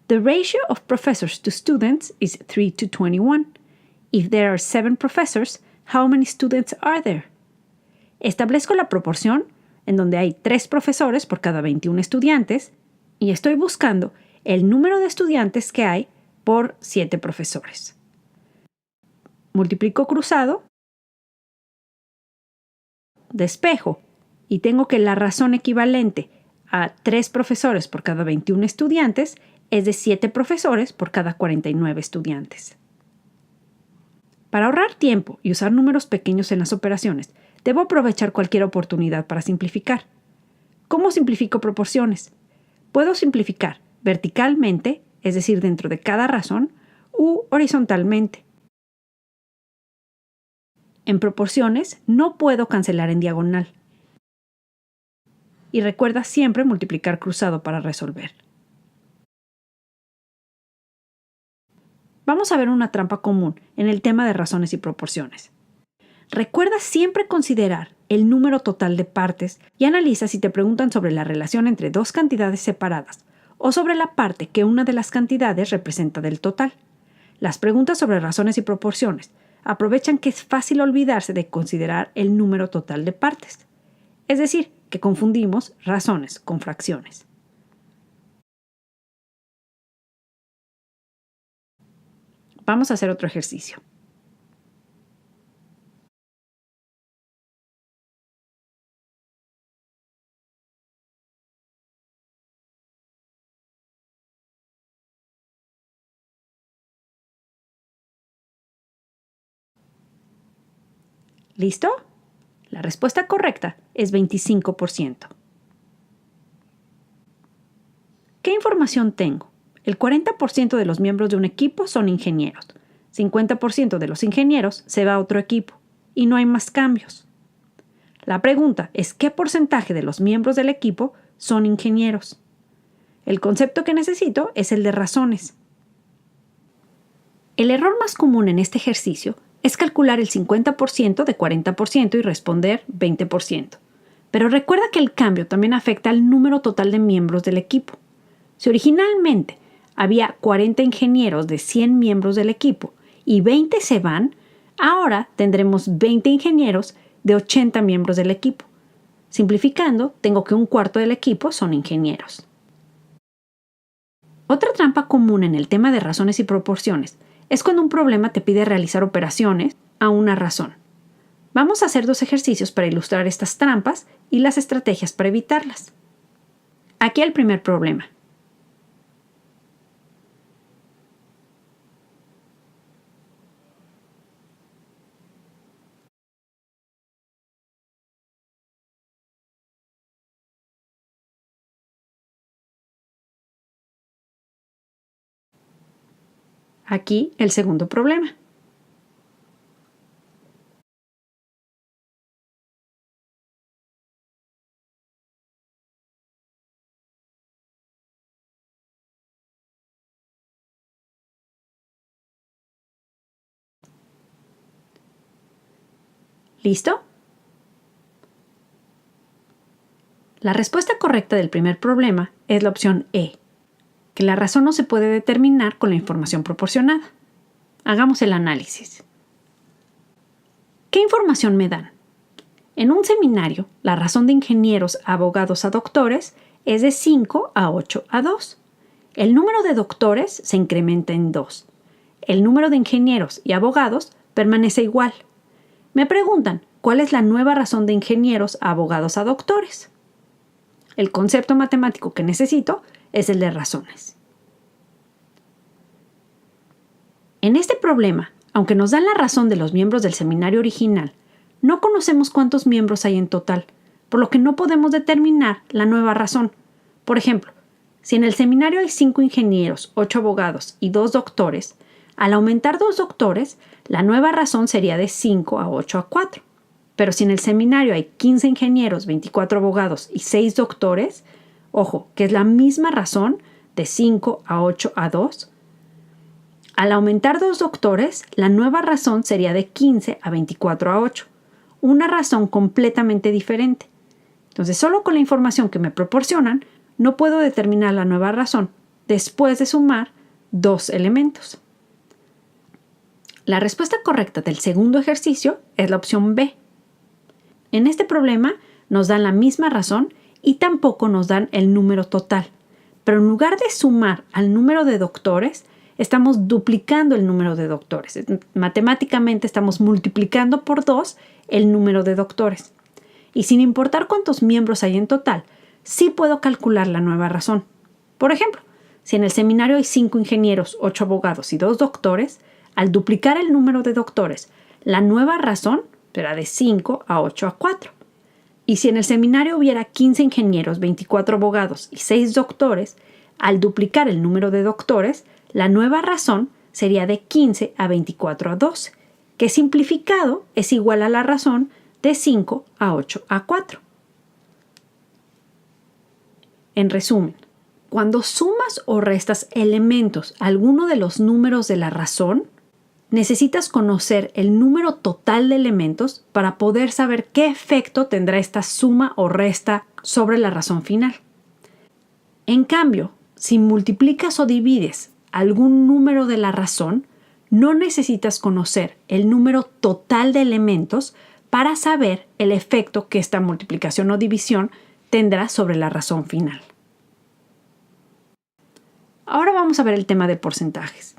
The ratio of professors to students is 3 to 21. If there are 7 professors, how many students are there? Establezco la proporción en donde hay 3 profesores por cada 21 estudiantes y estoy buscando el número de estudiantes que hay por 7 profesores. Multiplico cruzado, despejo y tengo que la razón equivalente a 3 profesores por cada 21 estudiantes es de 7 profesores por cada 49 estudiantes. Para ahorrar tiempo y usar números pequeños en las operaciones, debo aprovechar cualquier oportunidad para simplificar. ¿Cómo simplifico proporciones? Puedo simplificar verticalmente, es decir, dentro de cada razón, u horizontalmente. En proporciones no puedo cancelar en diagonal. Y recuerda siempre multiplicar cruzado para resolver. Vamos a ver una trampa común en el tema de razones y proporciones. Recuerda siempre considerar el número total de partes y analiza si te preguntan sobre la relación entre dos cantidades separadas o sobre la parte que una de las cantidades representa del total. Las preguntas sobre razones y proporciones aprovechan que es fácil olvidarse de considerar el número total de partes. Es decir, que confundimos razones con fracciones. Vamos a hacer otro ejercicio. ¿Listo? La respuesta correcta es 25%. ¿Qué información tengo? El 40% de los miembros de un equipo son ingenieros. 50% de los ingenieros se va a otro equipo y no hay más cambios. La pregunta es ¿qué porcentaje de los miembros del equipo son ingenieros? El concepto que necesito es el de razones. El error más común en este ejercicio es calcular el 50% de 40% y responder 20%. Pero recuerda que el cambio también afecta al número total de miembros del equipo. Si originalmente había 40 ingenieros de 100 miembros del equipo y 20 se van, ahora tendremos 20 ingenieros de 80 miembros del equipo. Simplificando, tengo que un cuarto del equipo son ingenieros. Otra trampa común en el tema de razones y proporciones es cuando un problema te pide realizar operaciones a una razón. Vamos a hacer 2 ejercicios para ilustrar estas trampas y las estrategias para evitarlas. Aquí el primer problema. Aquí el segundo problema. ¿Listo? La respuesta correcta del primer problema es la opción E, que la razón no se puede determinar con la información proporcionada. Hagamos el análisis. ¿Qué información me dan? En un seminario, la razón de ingenieros, abogados a doctores es de 5 a 8 a 2. El número de doctores se incrementa en 2. El número de ingenieros y abogados permanece igual. Me preguntan, ¿cuál es la nueva razón de ingenieros, abogados a doctores? El concepto matemático que necesito es el de razones. En este problema, aunque nos dan la razón de los miembros del seminario original, no conocemos cuántos miembros hay en total, por lo que no podemos determinar la nueva razón. Por ejemplo, si en el seminario hay 5 ingenieros, 8 abogados y 2 doctores, al aumentar 2 doctores, la nueva razón sería de 5 a 8 a 4. Pero si en el seminario hay 15 ingenieros, 24 abogados y 6 doctores, ojo, que es la misma razón de 5 a 8 a 2, al aumentar 2 doctores, la nueva razón sería de 15 a 24 a 8. Una razón completamente diferente. Entonces, solo con la información que me proporcionan, no puedo determinar la nueva razón después de sumar 2 elementos. La respuesta correcta del segundo ejercicio es la opción B. En este problema nos dan la misma razón y tampoco nos dan el número total. Pero en lugar de sumar al número de doctores, estamos duplicando el número de doctores. Matemáticamente estamos multiplicando por 2 el número de doctores. Y sin importar cuántos miembros hay en total, sí puedo calcular la nueva razón. Por ejemplo, si en el seminario hay 5 ingenieros, 8 abogados y 2 doctores, al duplicar el número de doctores, la nueva razón será de 5 a 8 a 4. Y si en el seminario hubiera 15 ingenieros, 24 abogados y 6 doctores, al duplicar el número de doctores, la nueva razón sería de 15 a 24 a 12, que simplificado es igual a la razón de 5 a 8 a 4. En resumen, cuando sumas o restas elementos a alguno de los números de la razón, necesitas conocer el número total de elementos para poder saber qué efecto tendrá esta suma o resta sobre la razón final. En cambio, si multiplicas o divides algún número de la razón, no necesitas conocer el número total de elementos para saber el efecto que esta multiplicación o división tendrá sobre la razón final. Ahora vamos a ver el tema de porcentajes.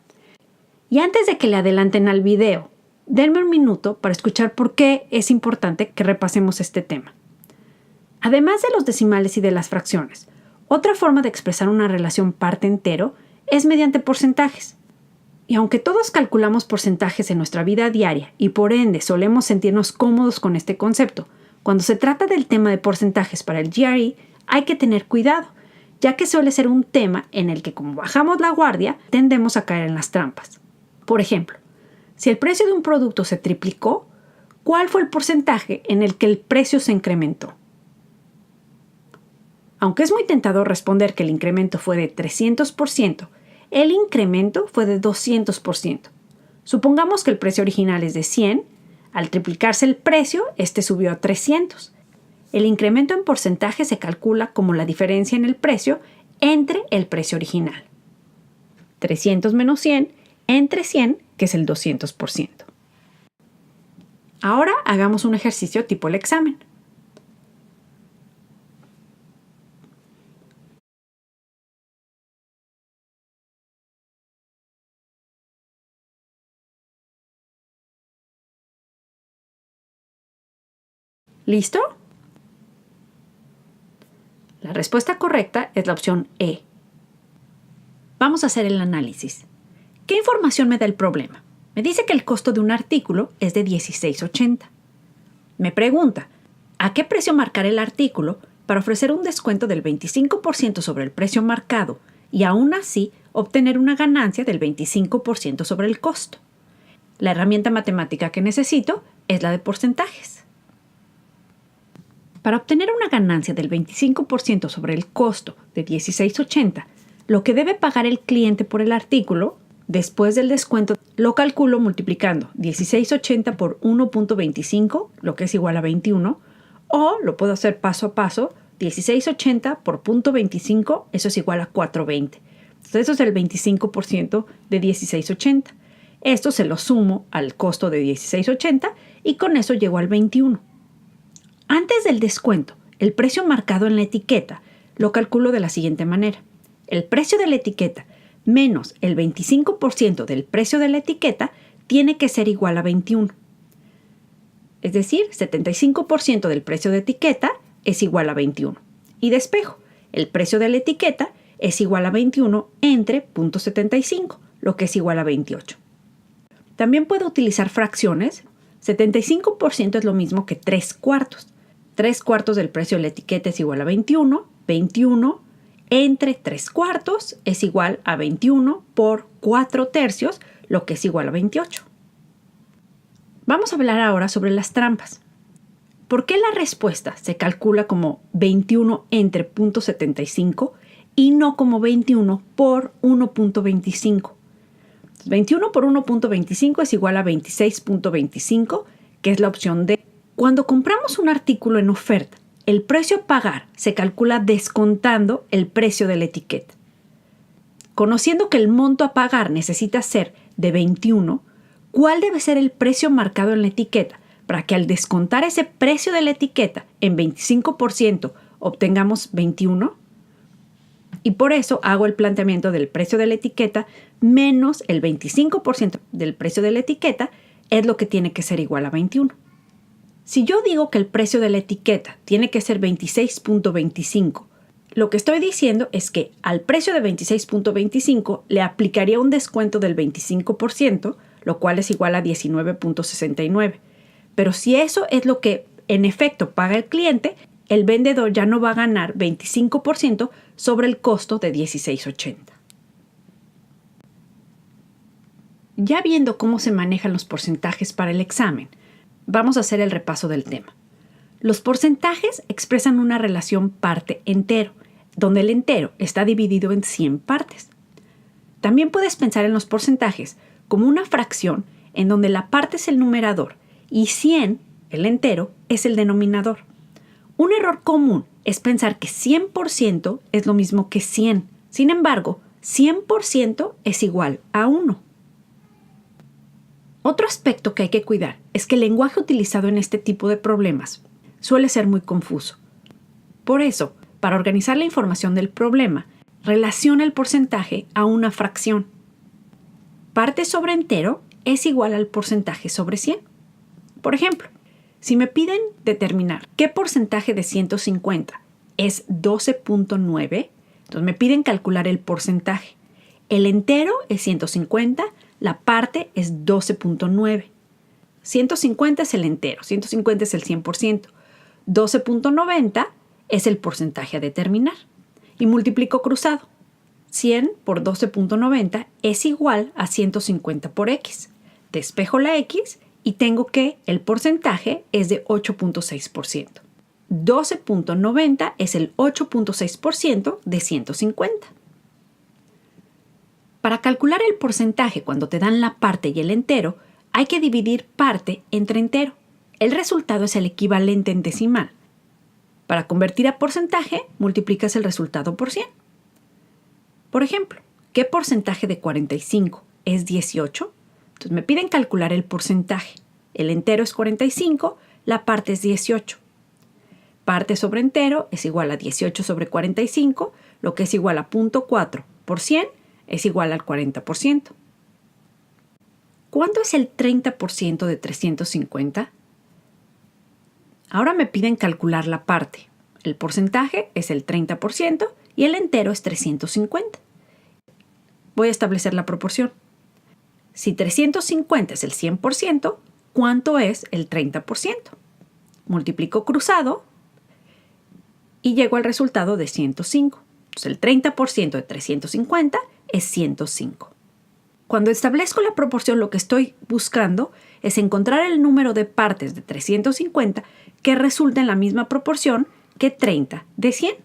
Y antes de que le adelanten al video, denme un minuto para escuchar por qué es importante que repasemos este tema. Además de los decimales y de las fracciones, otra forma de expresar una relación parte-entero es mediante porcentajes. Y aunque todos calculamos porcentajes en nuestra vida diaria y por ende solemos sentirnos cómodos con este concepto, cuando se trata del tema de porcentajes para el GRE hay que tener cuidado, ya que suele ser un tema en el que como bajamos la guardia tendemos a caer en las trampas. Por ejemplo, si el precio de un producto se triplicó, ¿cuál fue el porcentaje en el que el precio se incrementó? Aunque es muy tentador responder que el incremento fue de 300%, el incremento fue de 200%. Supongamos que el precio original es de 100, al triplicarse el precio, este subió a 300. El incremento en porcentaje se calcula como la diferencia en el precio entre el precio original. 300 menos 100 entre 100, que es el 200%. Ahora hagamos un ejercicio tipo el examen. ¿Listo? La respuesta correcta es la opción E. Vamos a hacer el análisis. ¿Qué información me da el problema? Me dice que el costo de un artículo es de $16.80. Me pregunta, ¿a qué precio marcar el artículo para ofrecer un descuento del 25% sobre el precio marcado y aún así obtener una ganancia del 25% sobre el costo. La herramienta matemática que necesito es la de porcentajes. Para obtener una ganancia del 25% sobre el costo de $16.80, lo que debe pagar el cliente por el artículo, después del descuento, lo calculo multiplicando $16.80 por 1.25, lo que es igual a 21, o lo puedo hacer paso a paso, $16.80 por 0.25, eso es igual a $4.20. Entonces eso es el 25% de $16.80. Esto se lo sumo al costo de $16.80 y con eso llego al 21. Antes del descuento, el precio marcado en la etiqueta lo calculo de la siguiente manera. El precio de la etiqueta menos el 25% del precio de la etiqueta tiene que ser igual a 21. Es decir, 75% del precio de etiqueta es igual a 21. Y despejo, el precio de la etiqueta es igual a 21 entre 0.75, lo que es igual a 28. También puedo utilizar fracciones. 75% es lo mismo que 3/4. 3/4 del precio de la etiqueta es igual a 21. 21 entre 3/4 es igual a 21 por 4/3, lo que es igual a 28. Vamos a hablar ahora sobre las trampas. ¿Por qué la respuesta se calcula como 21 entre 0.75 y no como 21 por 1.25? 21 por 1.25 es igual a 26.25, que es la opción D. Cuando compramos un artículo en oferta, el precio a pagar se calcula descontando el precio de la etiqueta. Conociendo que el monto a pagar necesita ser de 21, ¿cuál debe ser el precio marcado en la etiqueta para que al descontar ese precio de la etiqueta en 25% obtengamos 21? Y por eso hago el planteamiento del precio de la etiqueta menos el 25% del precio de la etiqueta es lo que tiene que ser igual a 21. Si yo digo que el precio de la etiqueta tiene que ser 26.25, lo que estoy diciendo es que al precio de 26.25 le aplicaría un descuento del 25%, lo cual es igual a 19.69. Pero si eso es lo que en efecto paga el cliente, el vendedor ya no va a ganar 25% sobre el costo de $16.80. Ya viendo cómo se manejan los porcentajes para el examen, vamos a hacer el repaso del tema. Los porcentajes expresan una relación parte-entero, donde el entero está dividido en 100 partes. También puedes pensar en los porcentajes como una fracción en donde la parte es el numerador y 100, el entero, es el denominador. Un error común es pensar que 100% es lo mismo que 100. Sin embargo, 100% es igual a 1. Otro aspecto que hay que cuidar es que el lenguaje utilizado en este tipo de problemas suele ser muy confuso. Por eso, para organizar la información del problema, relaciona el porcentaje a una fracción. Parte sobre entero es igual al porcentaje sobre 100. Por ejemplo, si me piden determinar qué porcentaje de 150 es 12.9, entonces me piden calcular el porcentaje. El entero es 150, la parte es 12.9. 150 es el entero, 150 es el 100%. 12.90 es el porcentaje a determinar. Y multiplico cruzado. 100 por 12.90 es igual a 150 por X. Despejo la X y tengo que el porcentaje es de 8.6%. 12.90 es el 8.6% de 150. Para calcular el porcentaje cuando te dan la parte y el entero, hay que dividir parte entre entero. El resultado es el equivalente en decimal. Para convertir a porcentaje, multiplicas el resultado por 100. Por ejemplo, ¿qué porcentaje de 45 es 18? Entonces me piden calcular el porcentaje. El entero es 45, la parte es 18. Parte sobre entero es igual a 18 sobre 45, lo que es igual a 0.4 por 100 es igual al 40%. ¿Cuánto es el 30% de 350? Ahora me piden calcular la parte. El porcentaje es el 30% y el entero es 350. Voy a establecer la proporción. Si 350 es el 100%, ¿cuánto es el 30%? Multiplico cruzado y llego al resultado de 105. Entonces el 30% de 350 es 105. Cuando establezco la proporción, lo que estoy buscando es encontrar el número de partes de 350 que resulte en la misma proporción que 30 de 100.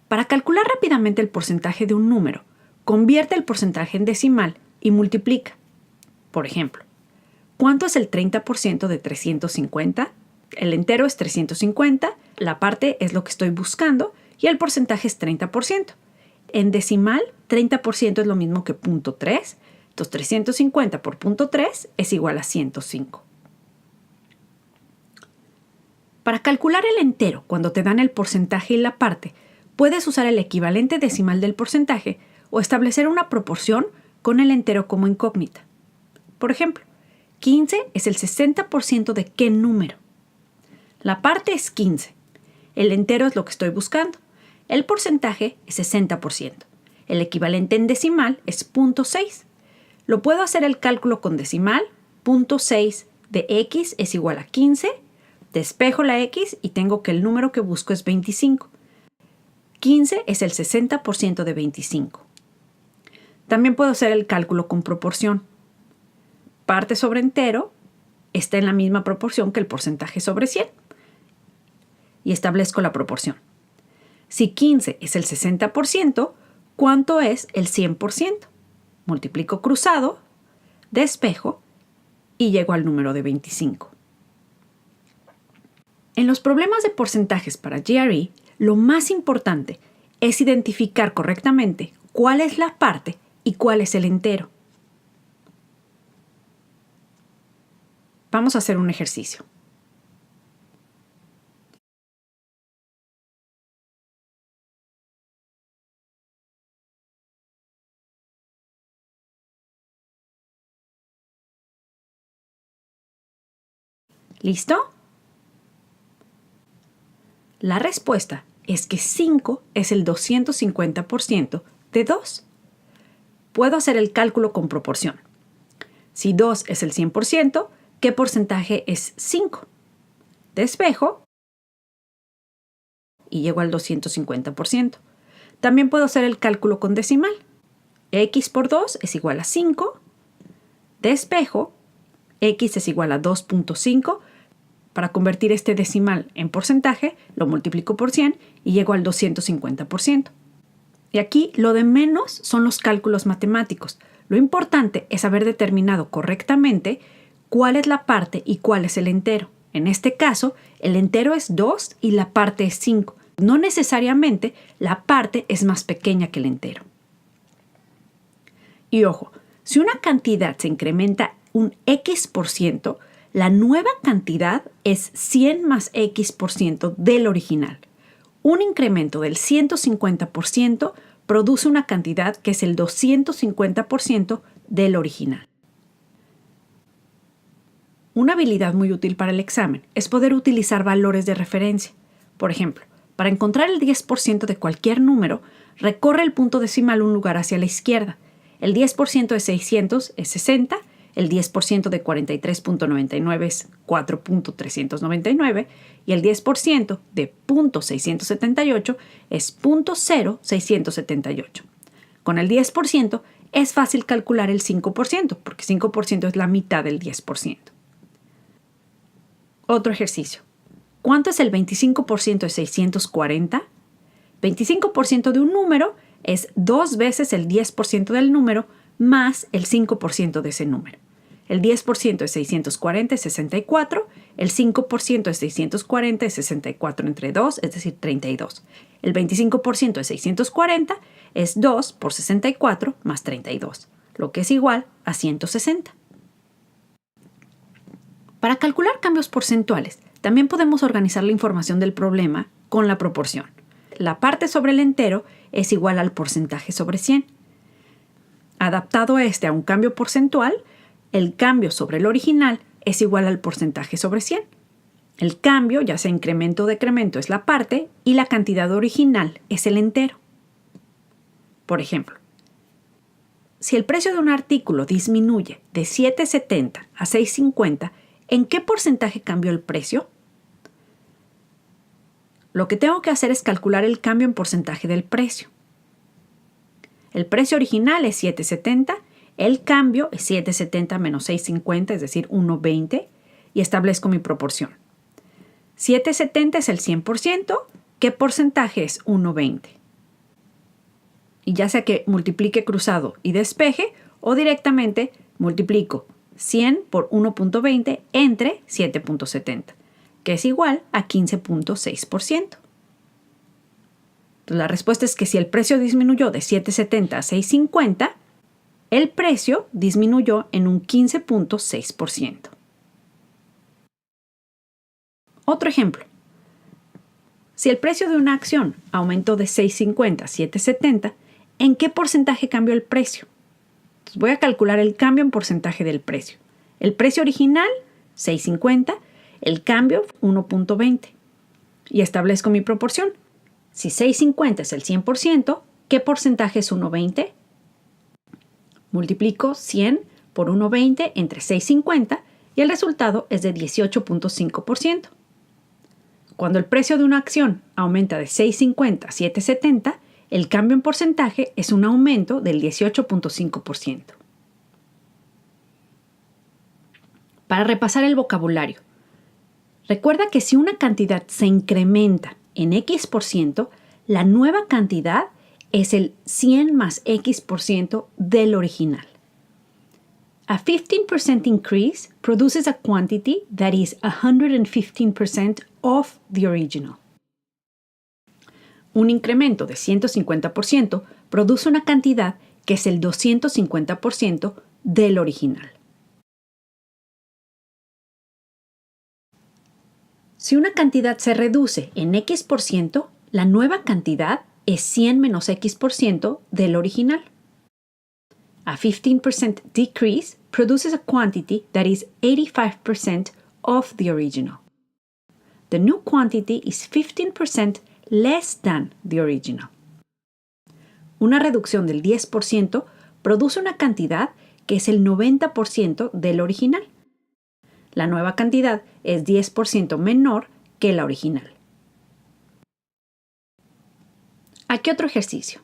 Para calcular rápidamente el porcentaje de un número, convierte el porcentaje en decimal y multiplica. Por ejemplo, ¿cuánto es el 30% de 350? El entero es 350, la parte es lo que estoy buscando y el porcentaje es 30%. En decimal, 30% es lo mismo que 0.3, entonces 350 por 0.3 es igual a 105. Para calcular el entero, cuando te dan el porcentaje y la parte, puedes usar el equivalente decimal del porcentaje o establecer una proporción con el entero como incógnita. Por ejemplo, 15 es el 60% de ¿qué número? La parte es 15. El entero es lo que estoy buscando. El porcentaje es 60%. El equivalente en decimal es 0.6. Lo puedo hacer el cálculo con decimal. 0.6 de x es igual a 15. Despejo la x y tengo que el número que busco es 25. 15 es el 60% de 25. También puedo hacer el cálculo con proporción. Parte sobre entero está en la misma proporción que el porcentaje sobre 100. Y establezco la proporción. Si 15 es el 60%, ¿cuánto es el 100%? Multiplico cruzado, despejo y llego al número de 25. En los problemas de porcentajes para GRE, lo más importante es identificar correctamente cuál es la parte y cuál es el entero. Vamos a hacer un ejercicio. ¿Listo? La respuesta es que 5 es el 250% de 2. Puedo hacer el cálculo con proporción. Si 2 es el 100%, ¿qué porcentaje es 5? Despejo y llego al 250%. También puedo hacer el cálculo con decimal. X por 2 es igual a 5. Despejo, X es igual a 2.5. Para convertir este decimal en porcentaje, lo multiplico por 100 y llego al 250%. Y aquí lo de menos son los cálculos matemáticos. Lo importante es haber determinado correctamente cuál es la parte y cuál es el entero. En este caso, el entero es 2 y la parte es 5. No necesariamente la parte es más pequeña que el entero. Y ojo, si una cantidad se incrementa un X%, la nueva cantidad es 100 más X% del original. Un incremento del 150% produce una cantidad que es el 250% del original. Una habilidad muy útil para el examen es poder utilizar valores de referencia. Por ejemplo, para encontrar el 10% de cualquier número, recorre el punto decimal un lugar hacia la izquierda. El 10% de 600 es 60, el 10% de 43.99 es 4.399 y el 10% de .678 es .0678. Con el 10% es fácil calcular el 5%, porque 5% es la mitad del 10%. Otro ejercicio. ¿Cuánto es el 25% de 640? 25% de un número es 2 veces el 10% del número más el 5% de ese número. El 10% de 640 es 64, el 5% de 640 es 64 entre 2, es decir, 32. El 25% de 640 es 2 por 64 más 32, lo que es igual a 160. Para calcular cambios porcentuales, también podemos organizar la información del problema con la proporción. La parte sobre el entero es igual al porcentaje sobre 100. Adaptado a un cambio porcentual, el cambio sobre el original es igual al porcentaje sobre 100. El cambio, ya sea incremento o decremento, es la parte y la cantidad original es el entero. Por ejemplo, si el precio de un artículo disminuye de 7.70 a 6.50, ¿en qué porcentaje cambió el precio? Lo que tengo que hacer es calcular el cambio en porcentaje del precio. el precio original es 7.70, el cambio es 7.70 menos 6.50, es decir, 1.20, y establezco mi proporción. 7.70 es el 100%, ¿qué porcentaje es 1.20? Y ya sea que multiplique cruzado y despeje o directamente multiplico 100 por 1.20 entre 7.70, que es igual a 15.6%. Entonces la respuesta es que si el precio disminuyó de 7.70 a 6.50, el precio disminuyó en un 15.6%. Otro ejemplo. Si el precio de una acción aumentó de 6.50 a 7.70, ¿en qué porcentaje cambió el precio? Entonces voy a calcular el cambio en porcentaje del precio. El precio original, 6.50, el cambio, 1.20. Y establezco mi proporción. Si 6.50 es el 100%, ¿qué porcentaje es 1.20? Multiplico 100 por 1.20 entre 6.50 y el resultado es de 18.5%. Cuando el precio de una acción aumenta de 6.50 a 7.70, el cambio en porcentaje es un aumento del 18.5%. Para repasar el vocabulario, recuerda que si una cantidad se incrementa en X%, la nueva cantidad es el 100 más X% del original. A 15% increase produces a quantity that is 115% of the original. Un incremento de 150% produce una cantidad que es el 250% del original. Si una cantidad se reduce en X%, la nueva cantidad es 100 menos X% del original. A 15% decrease produces a quantity that is 85% of the original. The new quantity is 15% less than the original. Una reducción del 10% produce una cantidad que es el 90% del original. La nueva cantidad es 10% menor que la original. Aquí otro ejercicio.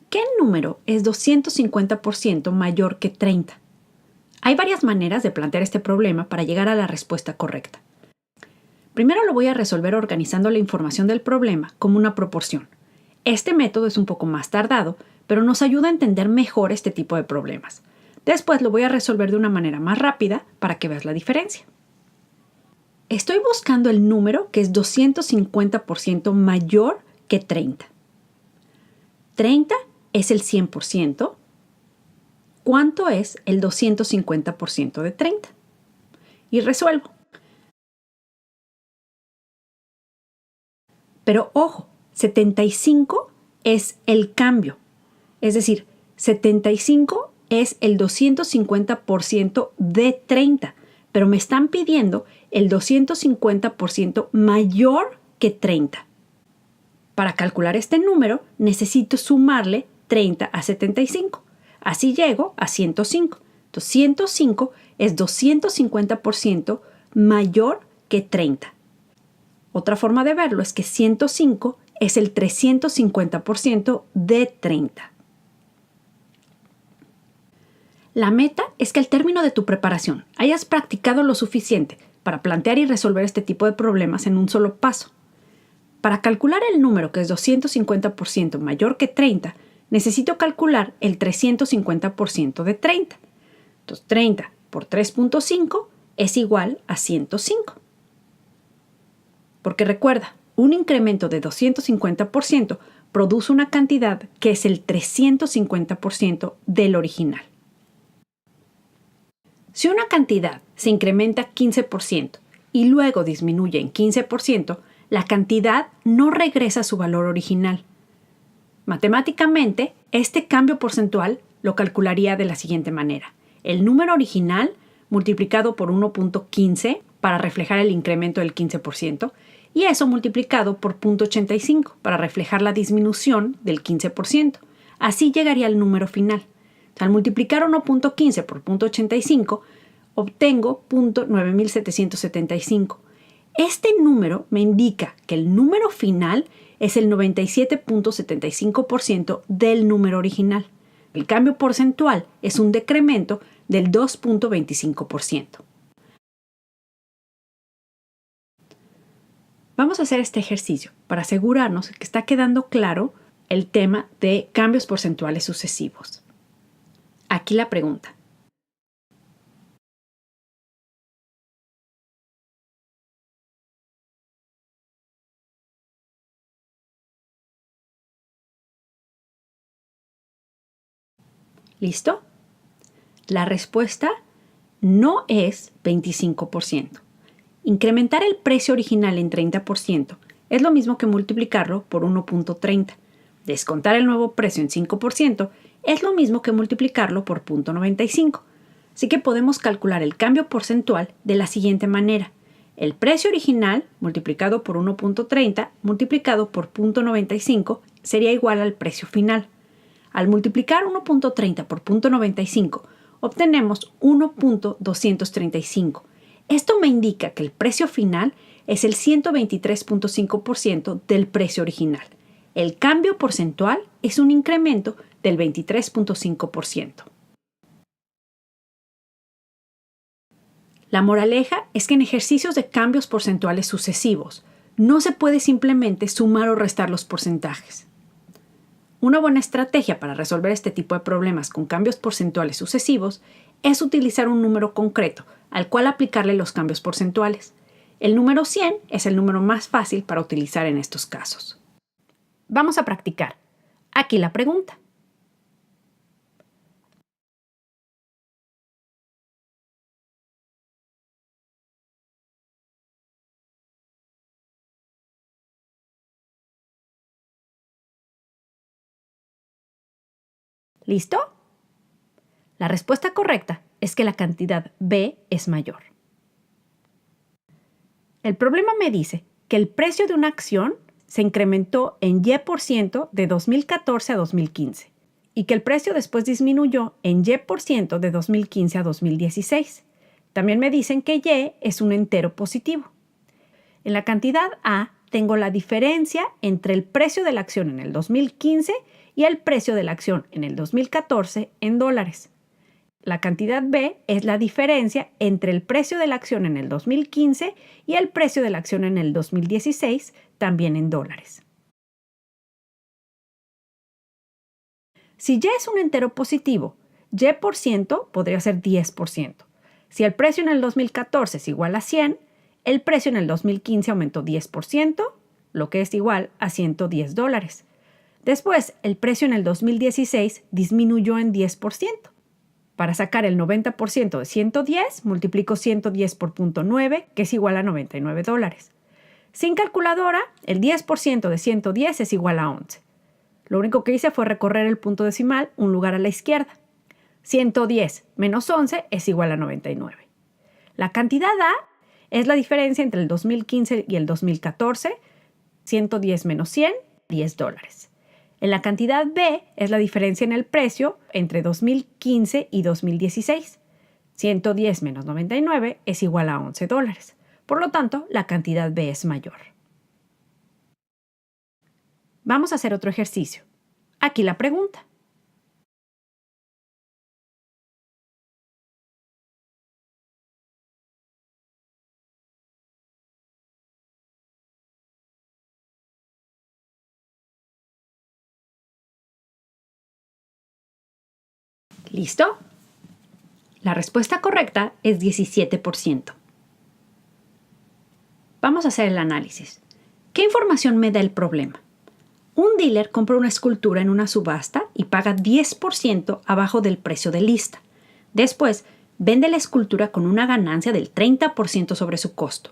¿Qué número es 250% mayor que 30? Hay varias maneras de plantear este problema para llegar a la respuesta correcta. Primero lo voy a resolver organizando la información del problema como una proporción. Este método es un poco más tardado, pero nos ayuda a entender mejor este tipo de problemas. Después lo voy a resolver de una manera más rápida para que veas la diferencia. Estoy buscando el número que es 250% mayor que 30. 30 es el 100%. ¿Cuánto es el 250% de 30? Y resuelvo. Pero ojo, 75 es el cambio. Es decir, 75 es el 250% de 30, pero me están pidiendo el 250% mayor que 30. Para calcular este número, necesito sumarle 30 a 75. Así llego a 105. Entonces, 105 es 250% mayor que 30. Otra forma de verlo es que 105 es el 350% de 30. La meta es que al término de tu preparación hayas practicado lo suficiente para plantear y resolver este tipo de problemas en un solo paso. Para calcular el número que es 250% mayor que 30, necesito calcular el 350% de 30. Entonces, 30 por 3.5 es igual a 105. Porque recuerda, un incremento de 250% produce una cantidad que es el 350% del original. Si una cantidad se incrementa 15% y luego disminuye en 15%, la cantidad no regresa a su valor original. Matemáticamente, este cambio porcentual lo calcularía de la siguiente manera. El número original multiplicado por 1.15 para reflejar el incremento del 15% y eso multiplicado por 0.85 para reflejar la disminución del 15%. Así llegaría al número final. O sea, al multiplicar 1.15 por 0.85, obtengo 0.9775. Este número me indica que el número final es el 97.75% del número original. El cambio porcentual es un decremento del 2.25%. Vamos a hacer este ejercicio para asegurarnos que está quedando claro el tema de cambios porcentuales sucesivos. Aquí la pregunta. ¿Listo? La respuesta no es 25%. Incrementar el precio original en 30% es lo mismo que multiplicarlo por 1.30. Descontar el nuevo precio en 5% es lo mismo que multiplicarlo por 0.95. Así que podemos calcular el cambio porcentual de la siguiente manera. El precio original multiplicado por 1.30 multiplicado por 0.95 sería igual al precio final. Al multiplicar 1.30 por 0.95 obtenemos 1.235. Esto me indica que el precio final es el 123.5% del precio original. El cambio porcentual es un incremento del 23.5%. La moraleja es que en ejercicios de cambios porcentuales sucesivos no se puede simplemente sumar o restar los porcentajes. Una buena estrategia para resolver este tipo de problemas con cambios porcentuales sucesivos es utilizar un número concreto al cual aplicarle los cambios porcentuales. El número 100 es el número más fácil para utilizar en estos casos. Vamos a practicar. Aquí la pregunta. ¿Listo? La respuesta correcta es que la cantidad B es mayor. El problema me dice que el precio de una acción se incrementó en Y% de 2014 a 2015 y que el precio después disminuyó en Y% de 2015 a 2016. También me dicen que Y es un entero positivo. En la cantidad A tengo la diferencia entre el precio de la acción en el 2015 y el precio de la acción en el 2014 en dólares. La cantidad B es la diferencia entre el precio de la acción en el 2015 y el precio de la acción en el 2016, también en dólares. Si Y es un entero positivo, Y% podría ser 10%. Si el precio en el 2014 es igual a 100, el precio en el 2015 aumentó 10%, lo que es igual a $110. Después, el precio en el 2016 disminuyó en 10%. Para sacar el 90% de 110, multiplico 110 por 0.9, que es igual a $99. Sin calculadora, el 10% de 110 es igual a 11. Lo único que hice fue recorrer el punto decimal un lugar a la izquierda. 110 menos 11 es igual a 99. La cantidad A es la diferencia entre el 2015 y el 2014. 110 menos 100, $10. En la cantidad B es la diferencia en el precio entre 2015 y 2016. 110 menos 99 es igual a $11. Por lo tanto, la cantidad B es mayor. Vamos a hacer otro ejercicio. Aquí la pregunta. ¿Listo? La respuesta correcta es 17%. Vamos a hacer el análisis. ¿Qué información me da el problema? Un dealer compra una escultura en una subasta y paga 10% abajo del precio de lista. Después, vende la escultura con una ganancia del 30% sobre su costo.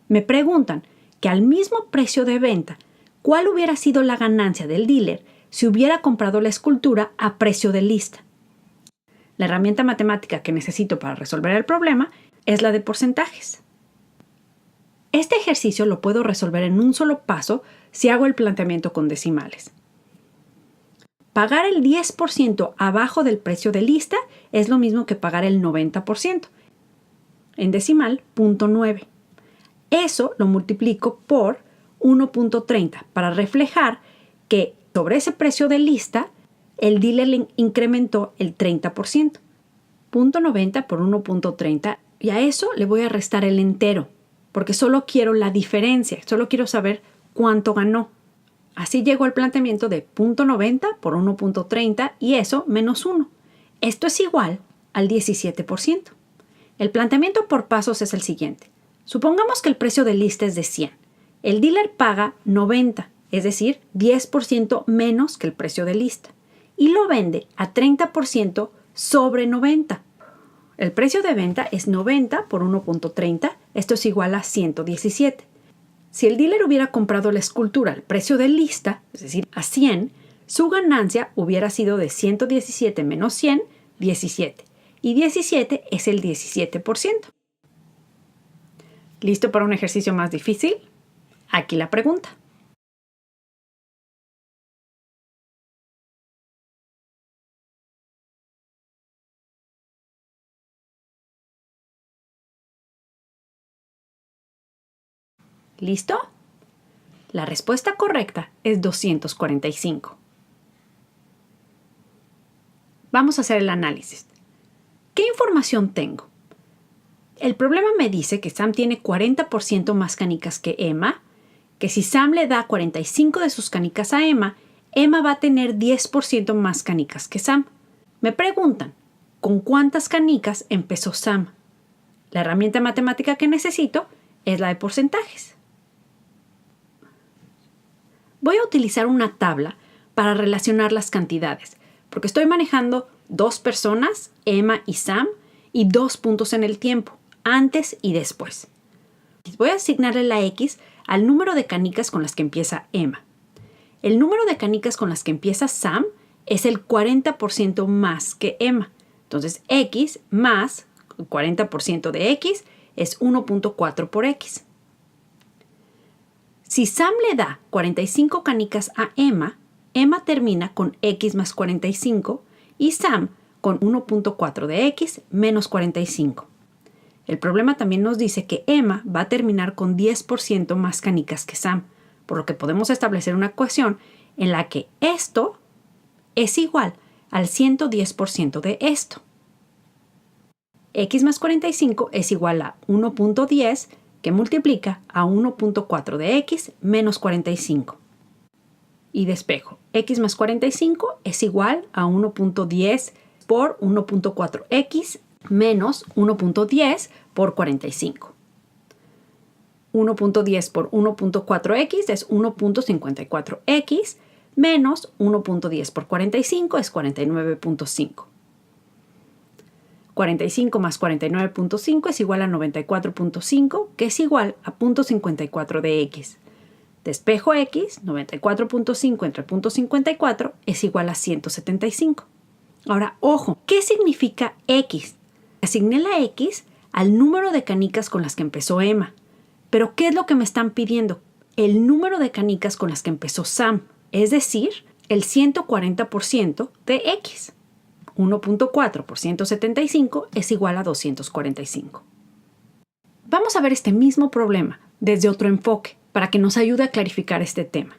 Me preguntan que al mismo precio de venta, ¿cuál hubiera sido la ganancia del dealer si hubiera comprado la escultura a precio de lista? La herramienta matemática que necesito para resolver el problema es la de porcentajes. Este ejercicio lo puedo resolver en un solo paso si hago el planteamiento con decimales. Pagar el 10% abajo del precio de lista es lo mismo que pagar el 90%. En decimal, 0.9. Eso lo multiplico por 1.30 para reflejar que sobre ese precio de lista, el dealer le incrementó el 30%. 0.90 por 1.30 y a eso le voy a restar el entero, porque solo quiero la diferencia, solo quiero saber cuánto ganó. Así llego al planteamiento de 0.90 por 1.30 y eso menos 1. Esto es igual al 17%. El planteamiento por pasos es el siguiente. Supongamos que el precio de lista es de 100. El dealer paga 90, es decir, 10% menos que el precio de lista, y lo vende a 30% sobre 90. El precio de venta es 90 por 1.30, esto es igual a 117. Si el dealer hubiera comprado la escultura al precio de lista, es decir, a 100, su ganancia hubiera sido de 117 menos 100, 17. Y 17 es el 17%. ¿Listo para un ejercicio más difícil? Aquí la pregunta. ¿Listo? La respuesta correcta es 245. Vamos a hacer el análisis. ¿Qué información tengo? El problema me dice que Sam tiene 40% más canicas que Emma, que si Sam le da 45 de sus canicas a Emma, Emma va a tener 10% más canicas que Sam. Me preguntan, ¿con cuántas canicas empezó Sam? La herramienta matemática que necesito es la de porcentajes. Voy a utilizar una tabla para relacionar las cantidades, porque estoy manejando 2 personas, Emma y Sam, y 2 puntos en el tiempo, antes y después. Voy a asignarle la X al número de canicas con las que empieza Emma. El número de canicas con las que empieza Sam es el 40% más que Emma. Entonces, X más 40% de X es 1.4 por X. Si Sam le da 45 canicas a Emma, Emma termina con X más 45 y Sam con 1.4 de X menos 45. El problema también nos dice que Emma va a terminar con 10% más canicas que Sam, por lo que podemos establecer una ecuación en la que esto es igual al 110% de esto. X más 45 es igual a 1.10 que multiplica a 1.4 de X menos 45. Y despejo. X más 45 es igual a 1.10 por 1.4X menos 1.10 por 45. 1.10 por 1.4X es 1.54X menos 1.10 por 45 es 49.5. 45 más 49.5 es igual a 94.5, que es igual a 0.54 de X. Despejo X, 94.5 entre 0.54 es igual a 175. Ahora, ojo, ¿qué significa X? Asigné la X al número de canicas con las que empezó Emma. Pero, ¿qué es lo que me están pidiendo? El número de canicas con las que empezó Sam, es decir, el 140% de X. 1.4 por 175 es igual a 245. Vamos a ver este mismo problema desde otro enfoque para que nos ayude a clarificar este tema.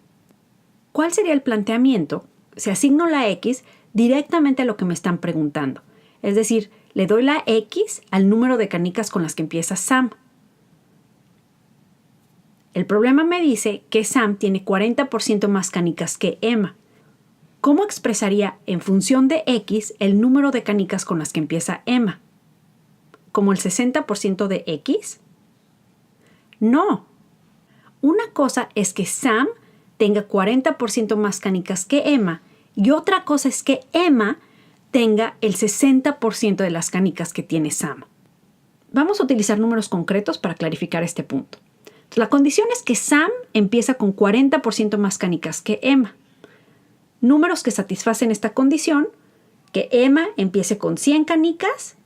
¿Cuál sería el planteamiento si asigno la X directamente a lo que me están preguntando? Es decir, le doy la X al número de canicas con las que empieza Sam. El problema me dice que Sam tiene 40% más canicas que Emma. ¿Cómo expresaría en función de X el número de canicas con las que empieza Emma? ¿Como el 60% de X? No. Una cosa es que Sam tenga 40% más canicas que Emma y otra cosa es que Emma tenga el 60% de las canicas que tiene Sam. Vamos a utilizar números concretos para clarificar este punto. La condición es que Sam empieza con 40% más canicas que Emma. Números que satisfacen esta condición, que Emma empiece con 100 canicas,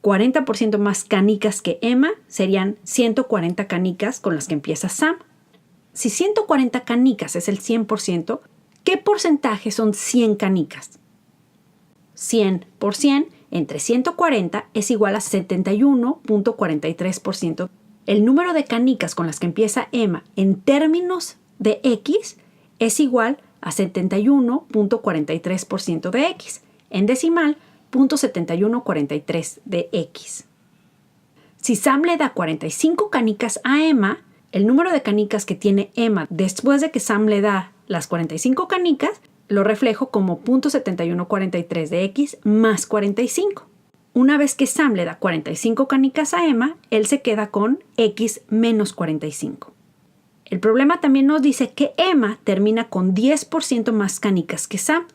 40% más canicas que Emma serían 140 canicas con las que empieza Sam. Si 140 canicas es el 100%, ¿Qué porcentaje son 100 canicas? 100 por 100 entre 140 es igual a 71.43%. El número de canicas con las que empieza Emma en términos de X es igual a 71.43% de X. En decimal, 0.7143 de X. Si Sam le da 45 canicas a Emma, el número de canicas que tiene Emma después de que Sam le da las 45 canicas, lo reflejo como 0.7143 de X más 45. Una vez que Sam le da 45 canicas a Emma, él se queda con X menos 45. El problema también nos dice que Emma termina con 10% más canicas que Sam.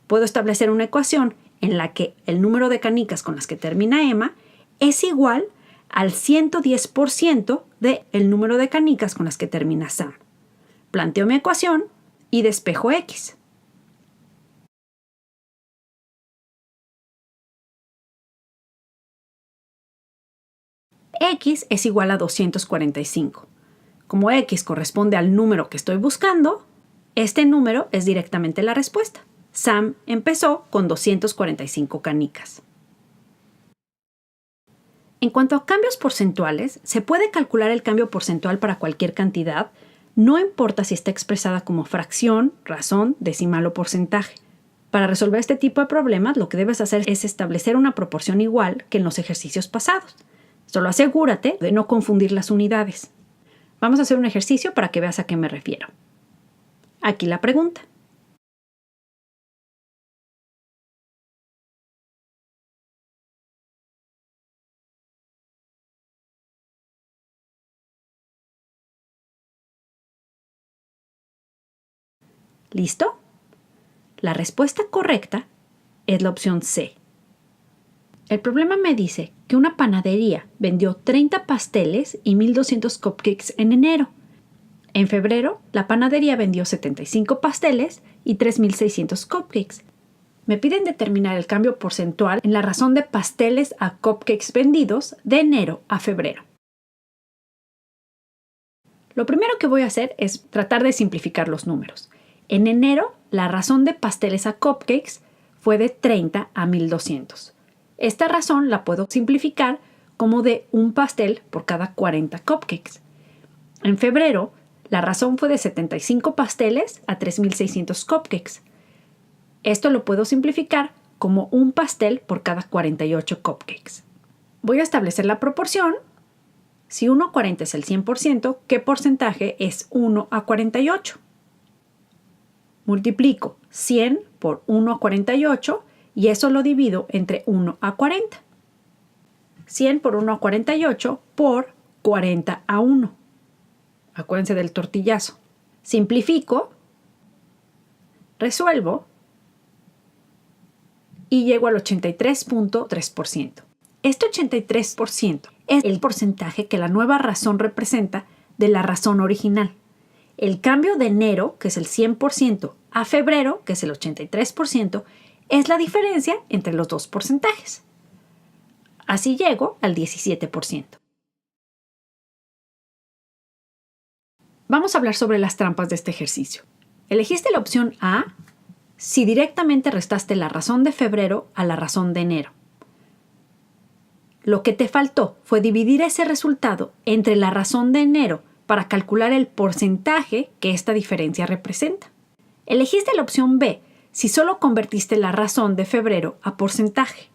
Puedo establecer una ecuación en la que el número de canicas con las que termina Emma es igual al 110% del número de canicas con las que termina Sam. Planteo mi ecuación y despejo X. X es igual a 245. Como X corresponde al número que estoy buscando, este número es directamente la respuesta. Sam empezó con 245 canicas. En cuanto a cambios porcentuales, se puede calcular el cambio porcentual para cualquier cantidad, no importa si está expresada como fracción, razón, decimal o porcentaje. Para resolver este tipo de problemas, lo que debes hacer es establecer una proporción igual que en los ejercicios pasados. Solo asegúrate de no confundir las unidades. Vamos a hacer un ejercicio para que veas a qué me refiero. Aquí la pregunta. ¿Listo? La respuesta correcta es la opción C. El problema me dice que una panadería vendió 30 pasteles y 1,200 cupcakes en enero. En febrero, la panadería vendió 75 pasteles y 3,600 cupcakes. Me piden determinar el cambio porcentual en la razón de pasteles a cupcakes vendidos de enero a febrero. Lo primero que voy a hacer es tratar de simplificar los números. En enero, la razón de pasteles a cupcakes fue de 30 a 1,200. Esta razón la puedo simplificar como de un pastel por cada 40 cupcakes. En febrero, la razón fue de 75 pasteles a 3,600 cupcakes. Esto lo puedo simplificar como un pastel por cada 48 cupcakes. Voy a establecer la proporción. Si 1 a 40 es el 100%, ¿qué porcentaje es 1 a 48? Multiplico 100 por 1 a 48 y eso lo divido entre 1 a 40. 100 por 1 a 48 por 40 a 1. Acuérdense del tortillazo. Simplifico, resuelvo y llego al 83.3%. Este 83% es el porcentaje que la nueva razón representa de la razón original. El cambio de enero, que es el 100%, a febrero, que es el 83%, es la diferencia entre los dos porcentajes. Así llego al 17%. Vamos a hablar sobre las trampas de este ejercicio. Elegiste la opción A si directamente restaste la razón de febrero a la razón de enero. Lo que te faltó fue dividir ese resultado entre la razón de enero para calcular el porcentaje que esta diferencia representa. Elegiste la opción B si solo convertiste la razón de febrero a porcentaje.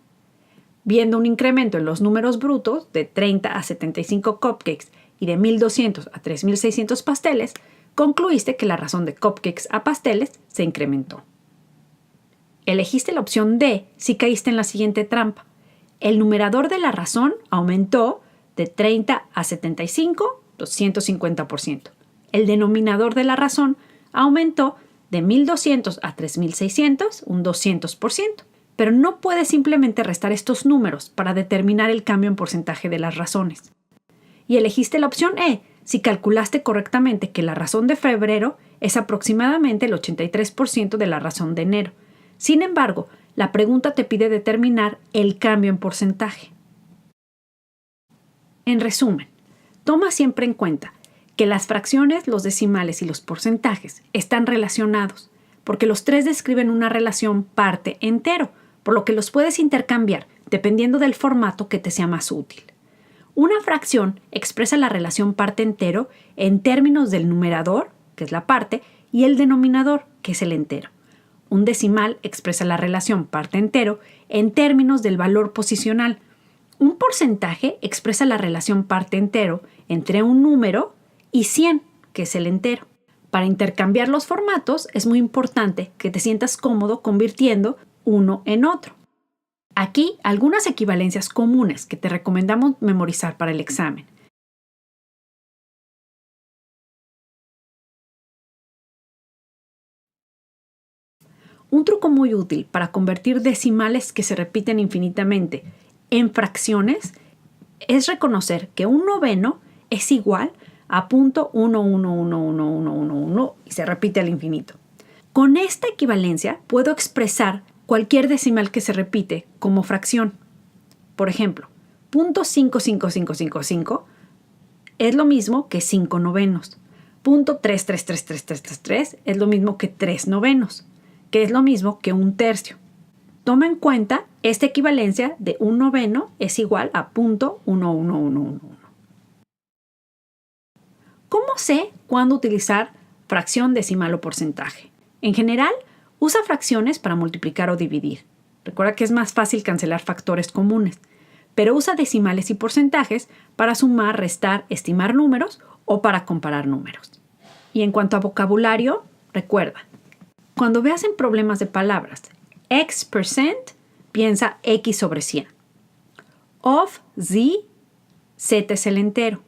Viendo un incremento en los números brutos de 30 a 75 cupcakes y de 1,200 a 3,600 pasteles, concluiste que la razón de cupcakes a pasteles se incrementó. Elegiste la opción D si caíste en la siguiente trampa. El numerador de la razón aumentó de 30 a 75, 250%. El denominador de la razón aumentó de 1,200 a 3,600, un 200%. Pero no puedes simplemente restar estos números para determinar el cambio en porcentaje de las razones. Y elegiste la opción E si calculaste correctamente que la razón de febrero es aproximadamente el 83% de la razón de enero. Sin embargo, la pregunta te pide determinar el cambio en porcentaje. En resumen, toma siempre en cuenta que las fracciones, los decimales y los porcentajes están relacionados. porque los tres describen una relación parte-entero, por lo que los puedes intercambiar dependiendo del formato que te sea más útil. Una fracción expresa la relación parte-entero en términos del numerador, que es la parte, y el denominador, que es el entero. Un decimal expresa la relación parte-entero en términos del valor posicional. Un porcentaje expresa la relación parte-entero entre un número y 100, que es el entero. Para intercambiar los formatos es muy importante que te sientas cómodo convirtiendo uno en otro. Aquí algunas equivalencias comunes que te recomendamos memorizar para el examen. Un truco muy útil para convertir decimales que se repiten infinitamente en fracciones es reconocer que un noveno es igual a .11111111 y se repite al infinito. Con esta equivalencia puedo expresar cualquier decimal que se repite como fracción. Por ejemplo, .55555 es lo mismo que 5 novenos. .333333 es lo mismo que 3 novenos, que es lo mismo que un tercio. Toma en cuenta esta equivalencia de un noveno es igual a .11111. ¿Cómo sé cuándo utilizar fracción, decimal o porcentaje? En general, usa fracciones para multiplicar o dividir. Recuerda que es más fácil cancelar factores comunes, pero usa decimales y porcentajes para sumar, restar, estimar números o para comparar números. Y en cuanto a vocabulario, recuerda, cuando veas en problemas de palabras X%, piensa X sobre 100. Of Z, Z es el entero.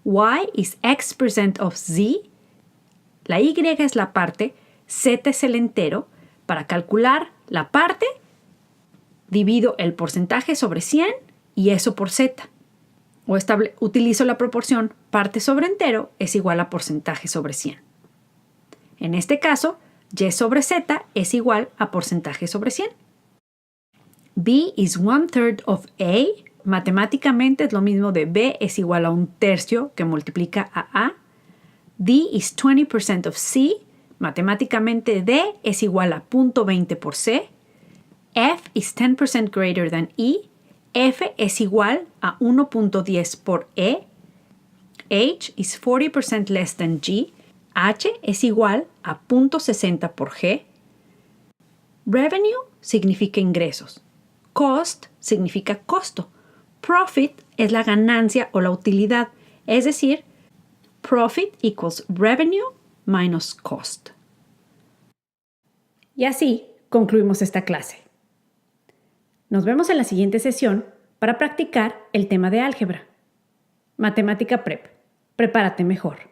Y is X% of Z. La Y es la parte, Z es el entero. Para calcular la parte, divido el porcentaje sobre 100 y eso por Z. O utilizo la proporción parte sobre entero es igual a porcentaje sobre 100. En este caso, Y sobre Z es igual a porcentaje sobre 100. B is 1/3 of A. Matemáticamente es lo mismo de B es igual a un tercio que multiplica a A. D is 20% of C. Matemáticamente D es igual a 0.20 por C. F is 10% greater than E. F es igual a 1.10 por E. H is 40% less than G. H es igual a 0.60 por G. Revenue significa ingresos. Cost significa costo. Profit es la ganancia o la utilidad, es decir, profit equals revenue minus cost. Y así concluimos esta clase. Nos vemos en la siguiente sesión para practicar el tema de álgebra. Matemática Prep. Prepárate mejor.